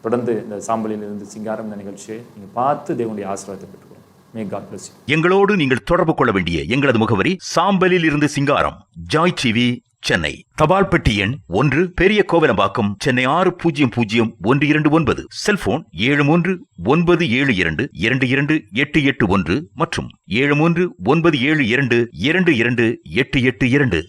தொடர்ந்து இந்த சாம்பலில் இருந்து சிங்காரம் இந்த நிகழ்ச்சியை நீங்கள் பார்த்து தேவனுடைய ஆசீர்வாதத்தை பெற்றுக்கிறோம். May God bless you. எங்களோடு நீங்கள் தொடர்பு கொள்ள வேண்டிய எங்களது முகவரி சாம்பலில் இருந்து சிங்காரம், ஜாய் டிவி, சென்னை. தபால் பெட்டி எண் 1, பெரிய கோவலம்பாக்கம், சென்னை 600129. செல்போன் 7397222881 மற்றும் 7397222882.